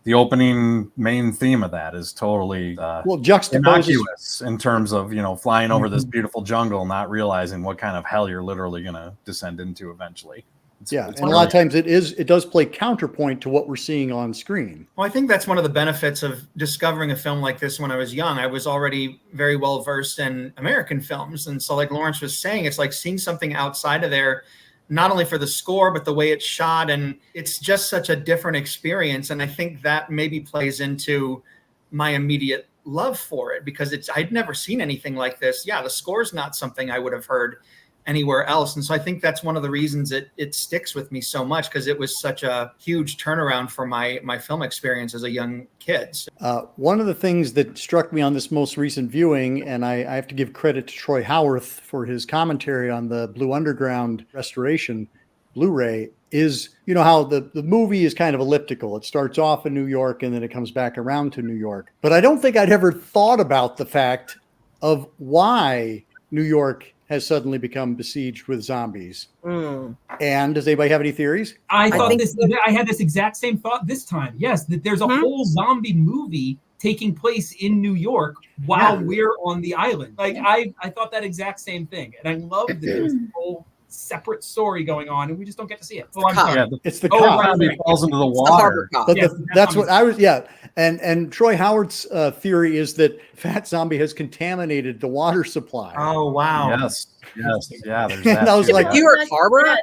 the opening main theme of that is totally well, juxtaposes innocuous in terms of, you know, flying over this beautiful jungle, not realizing what kind of hell you're literally going to descend into eventually. It's and a lot of times it does play counterpoint to what we're seeing on screen. Well, I think that's one of the benefits of discovering a film like this when I was young. I was already very well versed in American films. And so like Lawrence was saying, it's like seeing something outside of there, not only for the score, but the way it's shot. And it's just such a different experience. And I think that maybe plays into my immediate love for it, because I'd never seen anything like this. Yeah, the score's not something I would have heard anywhere else. And so I think that's one of the reasons it sticks with me so much, because it was such a huge turnaround for my film experience as a young kid. So, one of the things that struck me on this most recent viewing, and I have to give credit to Troy Howarth for his commentary on the Blue Underground restoration Blu-ray, is, you know, how the movie is kind of elliptical. It starts off in New York and then it comes back around to New York. But I don't think I'd ever thought about the fact of why New York has suddenly become besieged with zombies. And does anybody have any theories? I had this exact same thought this time. Yes, that there's a whole zombie movie taking place in New York while we're on the island. Like I thought that exact same thing. And I love that there's a whole separate story going on and we just don't get to see it. Oh, I'm sorry. It's the cop. Right. Falls into the water. But that's what I was, And Troy Howard's theory is that Fat Zombie has contaminated the water supply. Oh, wow. Yes. Yeah. There's And that I was too. like, New York Harbor?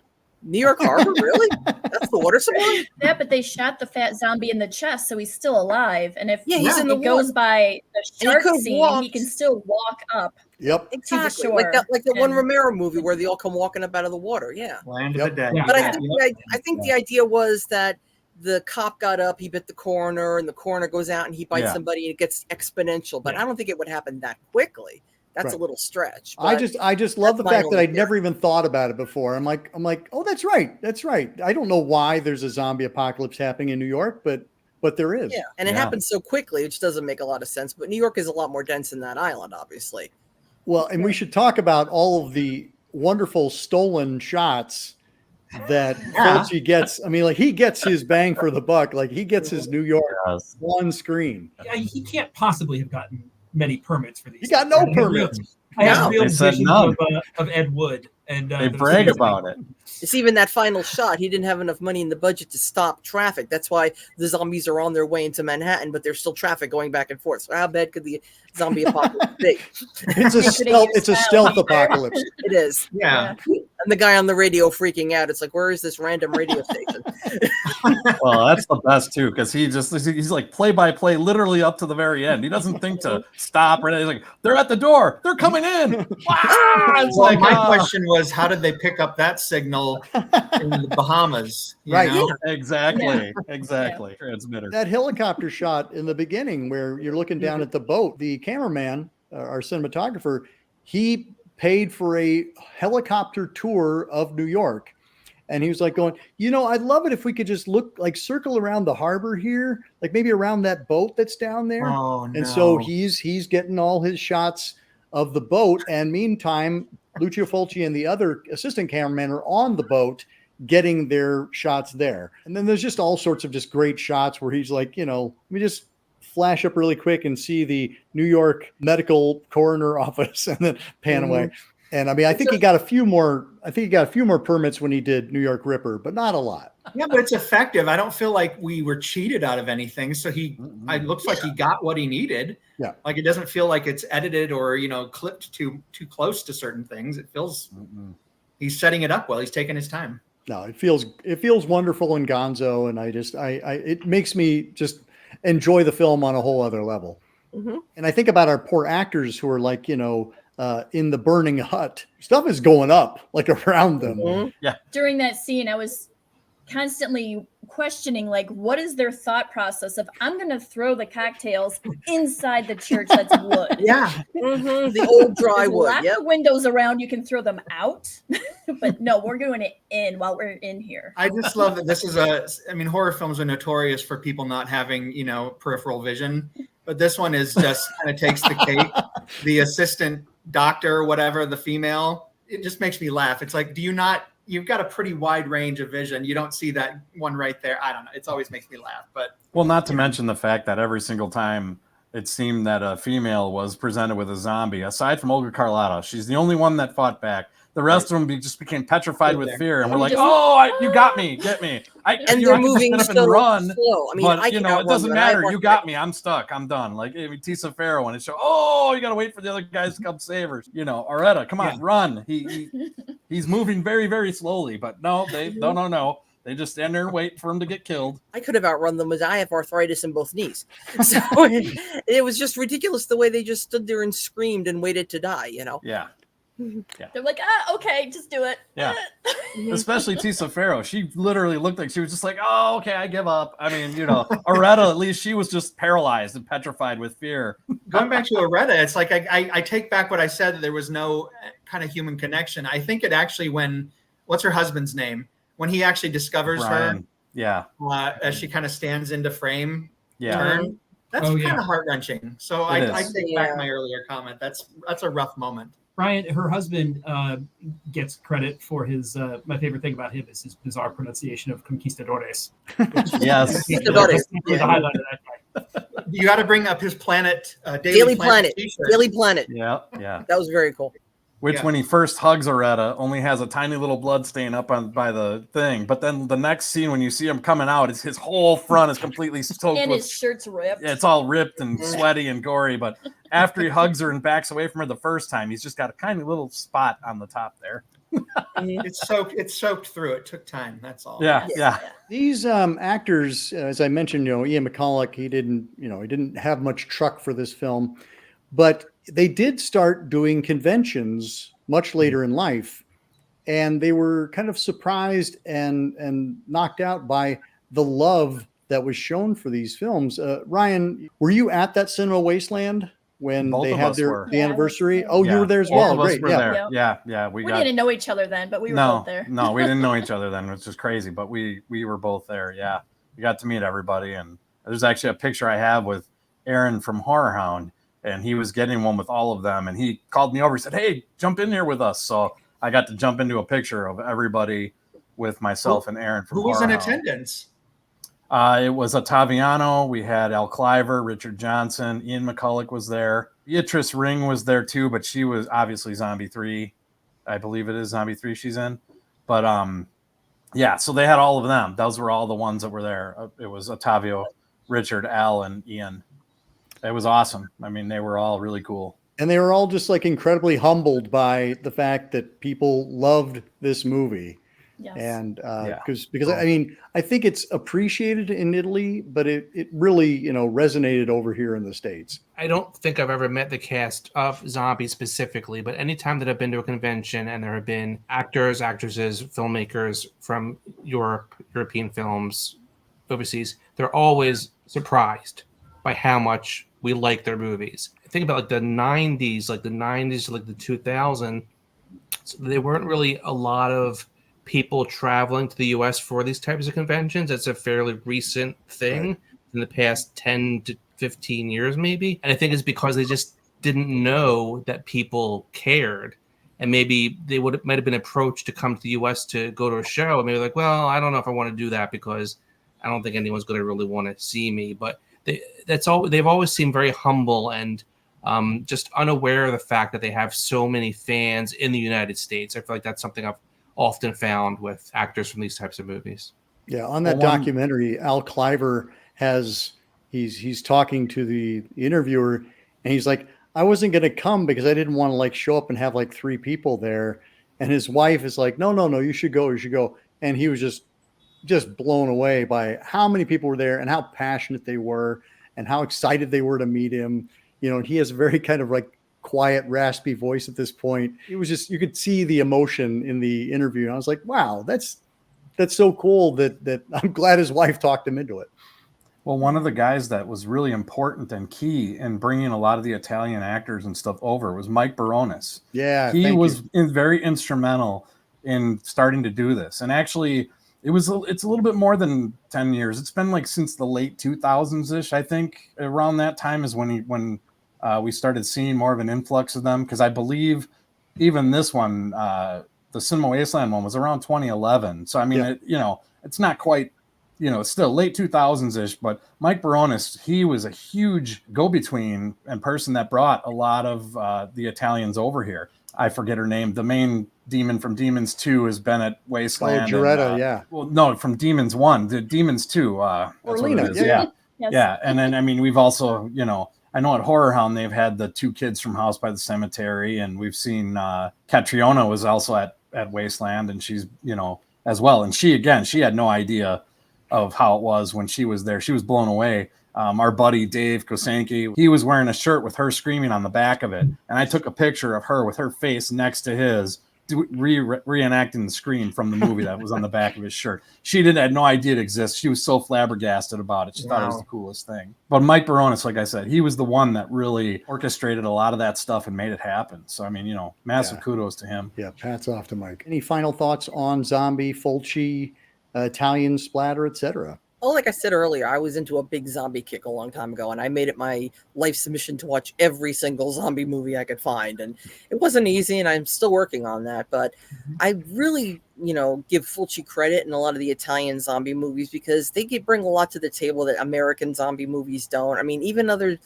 New York Harbor, really? That's the water supply? Yeah, but they shot the Fat Zombie in the chest, so he's still alive. And if he's in the goes by the shark scene, walked. he can still walk up. Yep. Exactly. To the shore. Like the one Romero movie where they all come walking up out of the water. Yeah. Land of the Dead. But I think the idea was that the cop got up, he bit the coroner, and the coroner goes out and he bites somebody and it gets exponential. But I don't think it would happen that quickly. That's a little stretch. I just love the fact that I'd never even thought about it before. I'm like, oh, that's right. I don't know why there's a zombie apocalypse happening in New York, but there is. Yeah, and it happens so quickly, which doesn't make a lot of sense. But New York is a lot more dense than that island, obviously. Well, and we should talk about all of the wonderful stolen shots that Fulci gets. I mean, like he gets his bang for the buck. Like he gets his New York on screen. Yeah, he can't possibly have gotten many permits for these. He got no permits. I have real visions of Ed Wood, and they brag about it. It's even that final shot. He didn't have enough money in the budget to stop traffic. That's why the zombies are on their way into Manhattan, but there's still traffic going back and forth. So how bad could the zombie apocalypse be? It's a stealth apocalypse. It is. Yeah. And the guy on the radio freaking out. It's like, where is this random radio station? Well, that's the best too, because he's like play by play, literally up to the very end. He doesn't think to stop or anything. He's like, they're at the door, they're coming in. Well, my question was, how did they pick up that signal in the Bahamas? You know? Exactly. Transmitter. That helicopter shot in the beginning where you're looking down at the boat, the cameraman, our cinematographer, he paid for a helicopter tour of New York. And he was like going, I'd love it if we could just circle around the harbor here, like maybe around that boat that's down there. Oh, no. And so he's getting all his shots of the boat. And meantime, Lucio Fulci and the other assistant cameraman are on the boat getting their shots there. And then there's just all sorts of just great shots where he's like, let me just flash up really quick and see the New York medical coroner office and then pan away. And I mean, I think he got a few more permits when he did New York Ripper, but not a lot. Yeah, but it's effective. I don't feel like we were cheated out of anything. So it looks like he got what he needed. Yeah. Like it doesn't feel like it's edited or, clipped too close to certain things. It feels he's setting it up well. He's taking his time. No, it feels wonderful in Gonzo. And it makes me just enjoy the film on a whole other level. Mm-hmm. And I think about our poor actors who are like, in the burning hut, stuff is going up like around them. Mm-hmm. Yeah. During that scene, I was constantly questioning, like, what is their thought process of, I'm going to throw the cocktails inside the church that's wood. Yeah. Mm-hmm. The old dry wood. Lots of windows around. You can throw them out. But no, we're doing it in while we're in here. I just love that this is horror films are notorious for people not having, peripheral vision. But this one is just kind of takes the cake. The assistant doctor, whatever, the female, it just makes me laugh. It's like, do you not you've got a pretty wide range of vision. You don't see that one right there. I don't know. It always makes me laugh. But well, not to mention the fact that every single time it seemed that a female was presented with a zombie, aside from Olga Carlotta, she's the only one that fought back. The rest of them just became petrified with fear, and we're like, you got me, get me. And they're moving just get up and run, slow. I mean, but it doesn't matter. You got me. I'm stuck. I'm done. Like Tisa Farrow, and it showed, you got to wait for the other guys to come save her. Aretta, come on, run. He's moving very, very slowly, but no. They just stand there and wait for him to get killed. I could have outrun them, as I have arthritis in both knees. So it was just ridiculous the way they just stood there and screamed and waited to die, Yeah. They're like, okay, just do it. Yeah. Especially Tisa Farrow. She literally looked like she was just like, oh, okay, I give up. I mean, Aretta, at least she was just paralyzed and petrified with fear. Going back to Aretta, it's like I take back what I said, that there was no kind of human connection. I think it actually what's her husband's name? When he actually discovers Brian. As she kind of stands into frame, turn, that's kind of heart-wrenching. So I take back my earlier comment. That's a rough moment. Brian, her husband, gets credit for his. My favorite thing about him is his bizarre pronunciation of conquistadores. Yes, conquistadores. The highlight of that guy. You got to bring up his Planet, Daily Planet. Daily Planet. Yeah. That was very cool. Which, when he first hugs Aretta, only has a tiny little blood stain up by the thing. But then the next scene, when you see him coming out, his whole front is completely soaked And with, his shirt's ripped. Yeah, it's all ripped and sweaty and gory. But after he hugs her and backs away from her the first time, he's just got a tiny little spot on the top there. It's soaked through. It took time. That's all. Yeah. These actors, as I mentioned, Ian McCulloch, he didn't have much truck for this film, but they did start doing conventions much later in life, and they were kind of surprised and knocked out by the love that was shown for these films. Ryan, were you at that Cinema Wasteland when Both they of had us the were. anniversary? Oh, you were there as well. Both of us Great. were there. Yep. Yeah. We didn't know each other then, but we were both there. No, we didn't know each other then, which is crazy. But we were both there. Yeah, we got to meet everybody, and there's actually a picture I have with Aaron from Horror Hound. And he was getting one with all of them. And he called me over and said, hey, jump in here with us. So I got to jump into a picture of everybody with myself and Aaron from Who was in Horror Hound. attendance? It was Ottaviano. We had Al Cliver, Richard Johnson. Ian McCulloch was there. Beatrice Ring was there too, but she was obviously Zombie 3. I believe it is Zombie 3 she's in. But so they had all of them. Those were all the ones that were there. It was Ottavio, Richard, Al, and Ian. It was awesome. I mean, they were all really cool. And they were all just like incredibly humbled by the fact that people loved this movie. Yes. And because I mean, I think it's appreciated in Italy, but it really, resonated over here in the States. I don't think I've ever met the cast of Zombie specifically, but anytime that I've been to a convention and there have been actors, actresses, filmmakers from European films overseas, they're always surprised by how much we like their movies. Think about like the 90s to like the 2000s. So there weren't really a lot of people traveling to the US for these types of conventions. It's a fairly recent thing in the past 10 to 15 years, maybe. And I think it's because they just didn't know that people cared. And maybe they might have been approached to come to the US to go to a show. And maybe like, well, I don't know if I want to do that because I don't think anyone's going to really want to see me. But they've always seemed very humble and just unaware of the fact that they have so many fans in the United States. I feel like that's something I've often found with actors from these types of movies. Yeah, on that documentary, Al Cliver he's talking to the interviewer, and he's like, I wasn't going to come because I didn't want to like show up and have like 3 people there. And his wife is like, no, you should go. And he was just blown away by how many people were there and how passionate they were and how excited they were to meet him. And he has a very kind of like quiet, raspy voice at this point. It was just, you could see the emotion in the interview. And I was like, wow, that's so cool that I'm glad his wife talked him into it. Well, one of the guys that was really important and key in bringing a lot of the Italian actors and stuff over was Mike Baronis. Yeah. He was very instrumental in starting to do this. And actually, it's a little bit more than 10 years. It's been like since the late 2000s-ish, I think. Around that time is when we started seeing more of an influx of them. Because I believe even this one, the the Cinema Wasteland one was around 2011. So I mean, Yeah. it's not quite, it's still late 2000s ish. But Mike Baronis, he was a huge go-between and person that brought a lot of the Italians over here. I forget her name. The main demon from Demons 2 has been at Wasteland. Oh, Geretta, yeah. Well, no, from Demons 1, the Demons 2. That's Orlina, what it is. yeah. Yes. Yeah. And then, I mean, we've also, I know at Horror Hound, they've had the 2 kids from House by the Cemetery. And we've seen Catriona was also at Wasteland. And she's, as well. And she had no idea of how it was when she was there. She was blown away. Our buddy Dave Kosanke, he was wearing a shirt with her screaming on the back of it, and I took a picture of her with her face next to his, reenacting the scream from the movie that was on the back of his shirt. She had no idea it exists. She was so flabbergasted about it. She thought it was the coolest thing. But Mike Baronis, like I said, he was the one that really orchestrated a lot of that stuff and made it happen. So I mean, massive kudos to him. Yeah, hats off to Mike. Any final thoughts on Zombie, Fulci, Italian splatter, etc.? Well, like I said earlier, I was into a big zombie kick a long time ago, and I made it my life's mission to watch every single zombie movie I could find. And it wasn't easy, and I'm still working on that. But I really, give Fulci credit in a lot of the Italian zombie movies because they bring a lot to the table that American zombie movies don't. I mean, even other,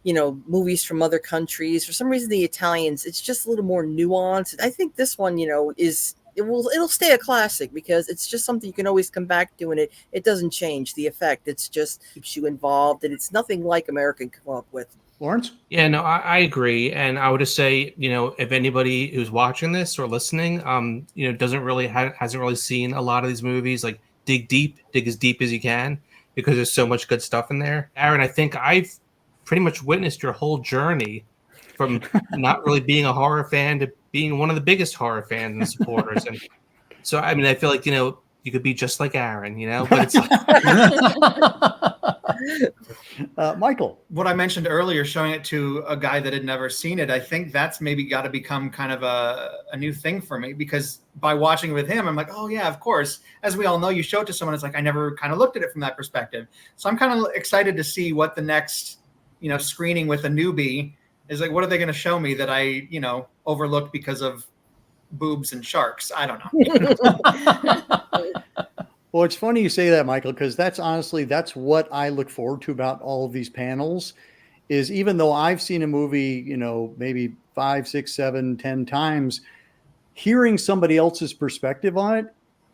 movies from other countries, for some reason, the Italians, it's just a little more nuanced. I think this one, it'll stay a classic because it's just something you can always come back to, and it doesn't change the effect. It's just keeps you involved, and it's nothing like American come up with. Lawrence? Yeah, no, I agree. And I would just say, if anybody who's watching this or listening, hasn't really seen a lot of these movies, like dig as deep as you can, because there's so much good stuff in there. Aaron, I think I've pretty much witnessed your whole journey from not really being a horror fan to being one of the biggest horror fans and supporters. And so, I mean, I feel like, you could be just like Aaron, but it's like... Michael. What I mentioned earlier, showing it to a guy that had never seen it, I think that's maybe got to become kind of a new thing for me, because by watching it with him, I'm like, oh yeah, of course. As we all know, you show it to someone, it's like, I never kind of looked at it from that perspective. So I'm kind of excited to see what the next, screening with a newbie is like. What are they going to show me that I, overlooked because of boobs and sharks? I don't know. Well, it's funny you say that, Michael, because that's what I look forward to about all of these panels is, even though I've seen a movie, maybe 5, 6, 7, 10 times, hearing somebody else's perspective on it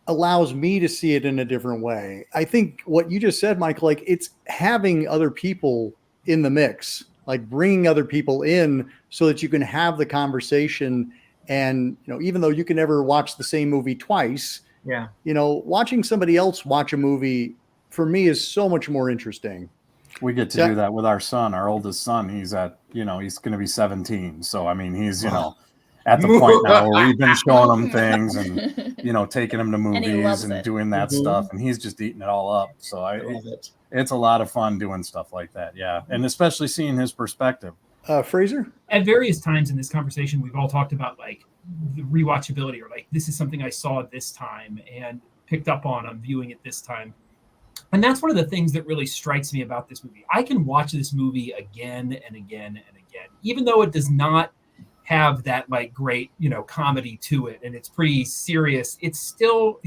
allows me to see it in a different way. I think what you just said, Michael, like, it's having other people in the mix, like bringing other people in so that you can have the conversation. And, even though you can never watch the same movie twice, yeah, watching somebody else watch a movie for me is so much more interesting. We get to do that with our son, our oldest son. He's at, he's going to be 17. So, I mean, he's, at the point now where we've been showing him things and, taking him to movies and doing that stuff. And he's just eating it all up. So I love it. It's a lot of fun doing stuff like that. Yeah. And especially seeing his perspective. Fraser? At various times in this conversation, we've all talked about like the rewatchability, or like, this is something I saw this time and picked up on viewing it this time. And that's one of the things that really strikes me about this movie. I can watch this movie again and again and again, even though it does not have that like great, comedy to it. And it's pretty serious. It's still,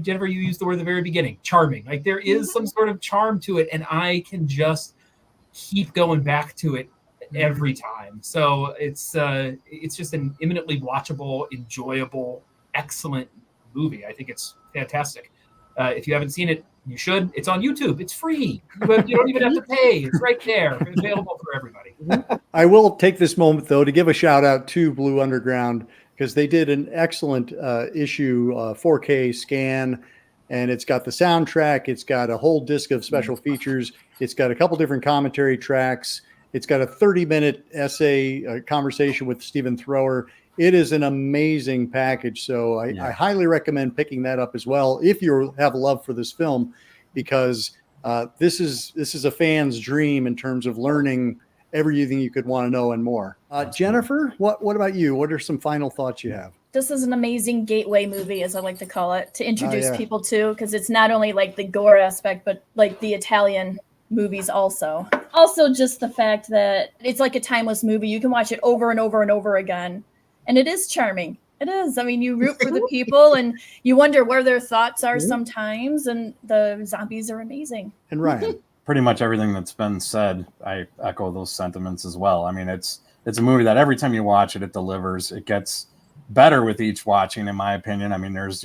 Jennifer, you used the word at the very beginning, charming. Like there is some sort of charm to it. And I can just keep going back to it every time. So it's just an eminently watchable, enjoyable, excellent movie. I think it's fantastic. If you haven't seen it, you should. It's on YouTube. It's free. You don't even have to pay. It's right there, available for everybody. I will take this moment, though, to give a shout out to Blue Underground, because they did an excellent issue 4K scan, and it's got the soundtrack. It's got a whole disc of special features. It's got a couple different commentary tracks. It's got a 30-minute essay conversation with Stephen Thrower. It is an amazing package. So I highly recommend picking that up as well if you have a love for this film, because this is a fan's dream in terms of learning everything you could want to know and more. Jennifer, what about you? What are some final thoughts you have? This is an amazing gateway movie, as I like to call it, to introduce people to, because it's not only like the gore aspect, but like the Italian movies also. Also, just the fact that it's like a timeless movie. You can watch it over and over and over again. And it is charming. It is. I mean, you root for the people and you wonder where their thoughts are sometimes, and the zombies are amazing. And Ryan. Pretty much everything that's been said, I echo those sentiments as well. I mean, it's a movie that every time you watch it, it delivers. It gets better with each watching, in my opinion. I mean, there's,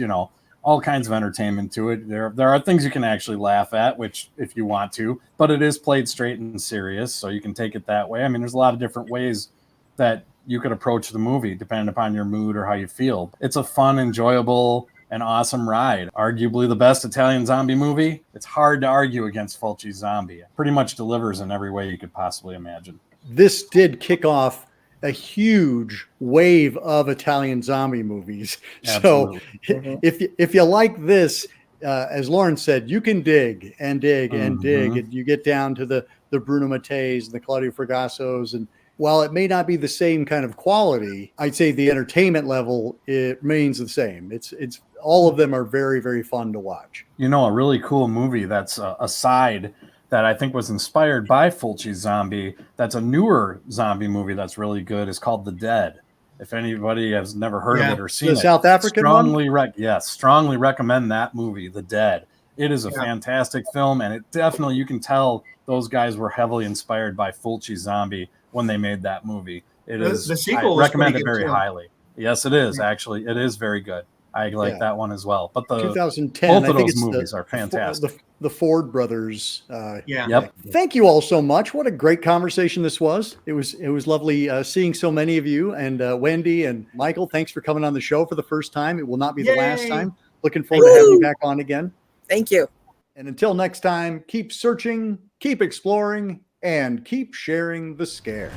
all kinds of entertainment to it. There are things you can actually laugh at, which if you want to, but it is played straight and serious, so you can take it that way. I mean, there's a lot of different ways that you could approach the movie depending upon your mood or how you feel. It's a fun, enjoyable, and awesome ride. Arguably the best Italian zombie movie. It's hard to argue against Fulci's Zombie. It pretty much delivers in every way you could possibly imagine. This did kick off a huge wave of Italian zombie movies. Absolutely. So if you like this, as Lauren said, you can dig and dig and dig, and you get down to the Bruno Matteis and the Claudio Fragasos, and while it may not be the same kind of quality, I'd say the entertainment level, it remains the same. It's all of them are very, very fun to watch. A really cool movie that's a side that I think was inspired by Fulci's Zombie, that's a newer zombie movie that's really good, is called The Dead. If anybody has never heard of it or seen the it, South African strongly recommend that movie, The Dead. It is a fantastic film, and it definitely, you can tell those guys were heavily inspired by Fulci's Zombie when they made that movie. The sequel, I recommend it very highly. Yes, it is. Actually, it is very good. I like that one as well. But the 2010, both of those movies are fantastic. The Ford brothers. Yep. Thank you all so much. What a great conversation this was. It was lovely seeing so many of you, and Wendy and Michael. Thanks for coming on the show for the first time. It will not be the last time. Looking forward to having you back on again. Thank you. And until next time, keep searching, keep exploring, and keep sharing the scare.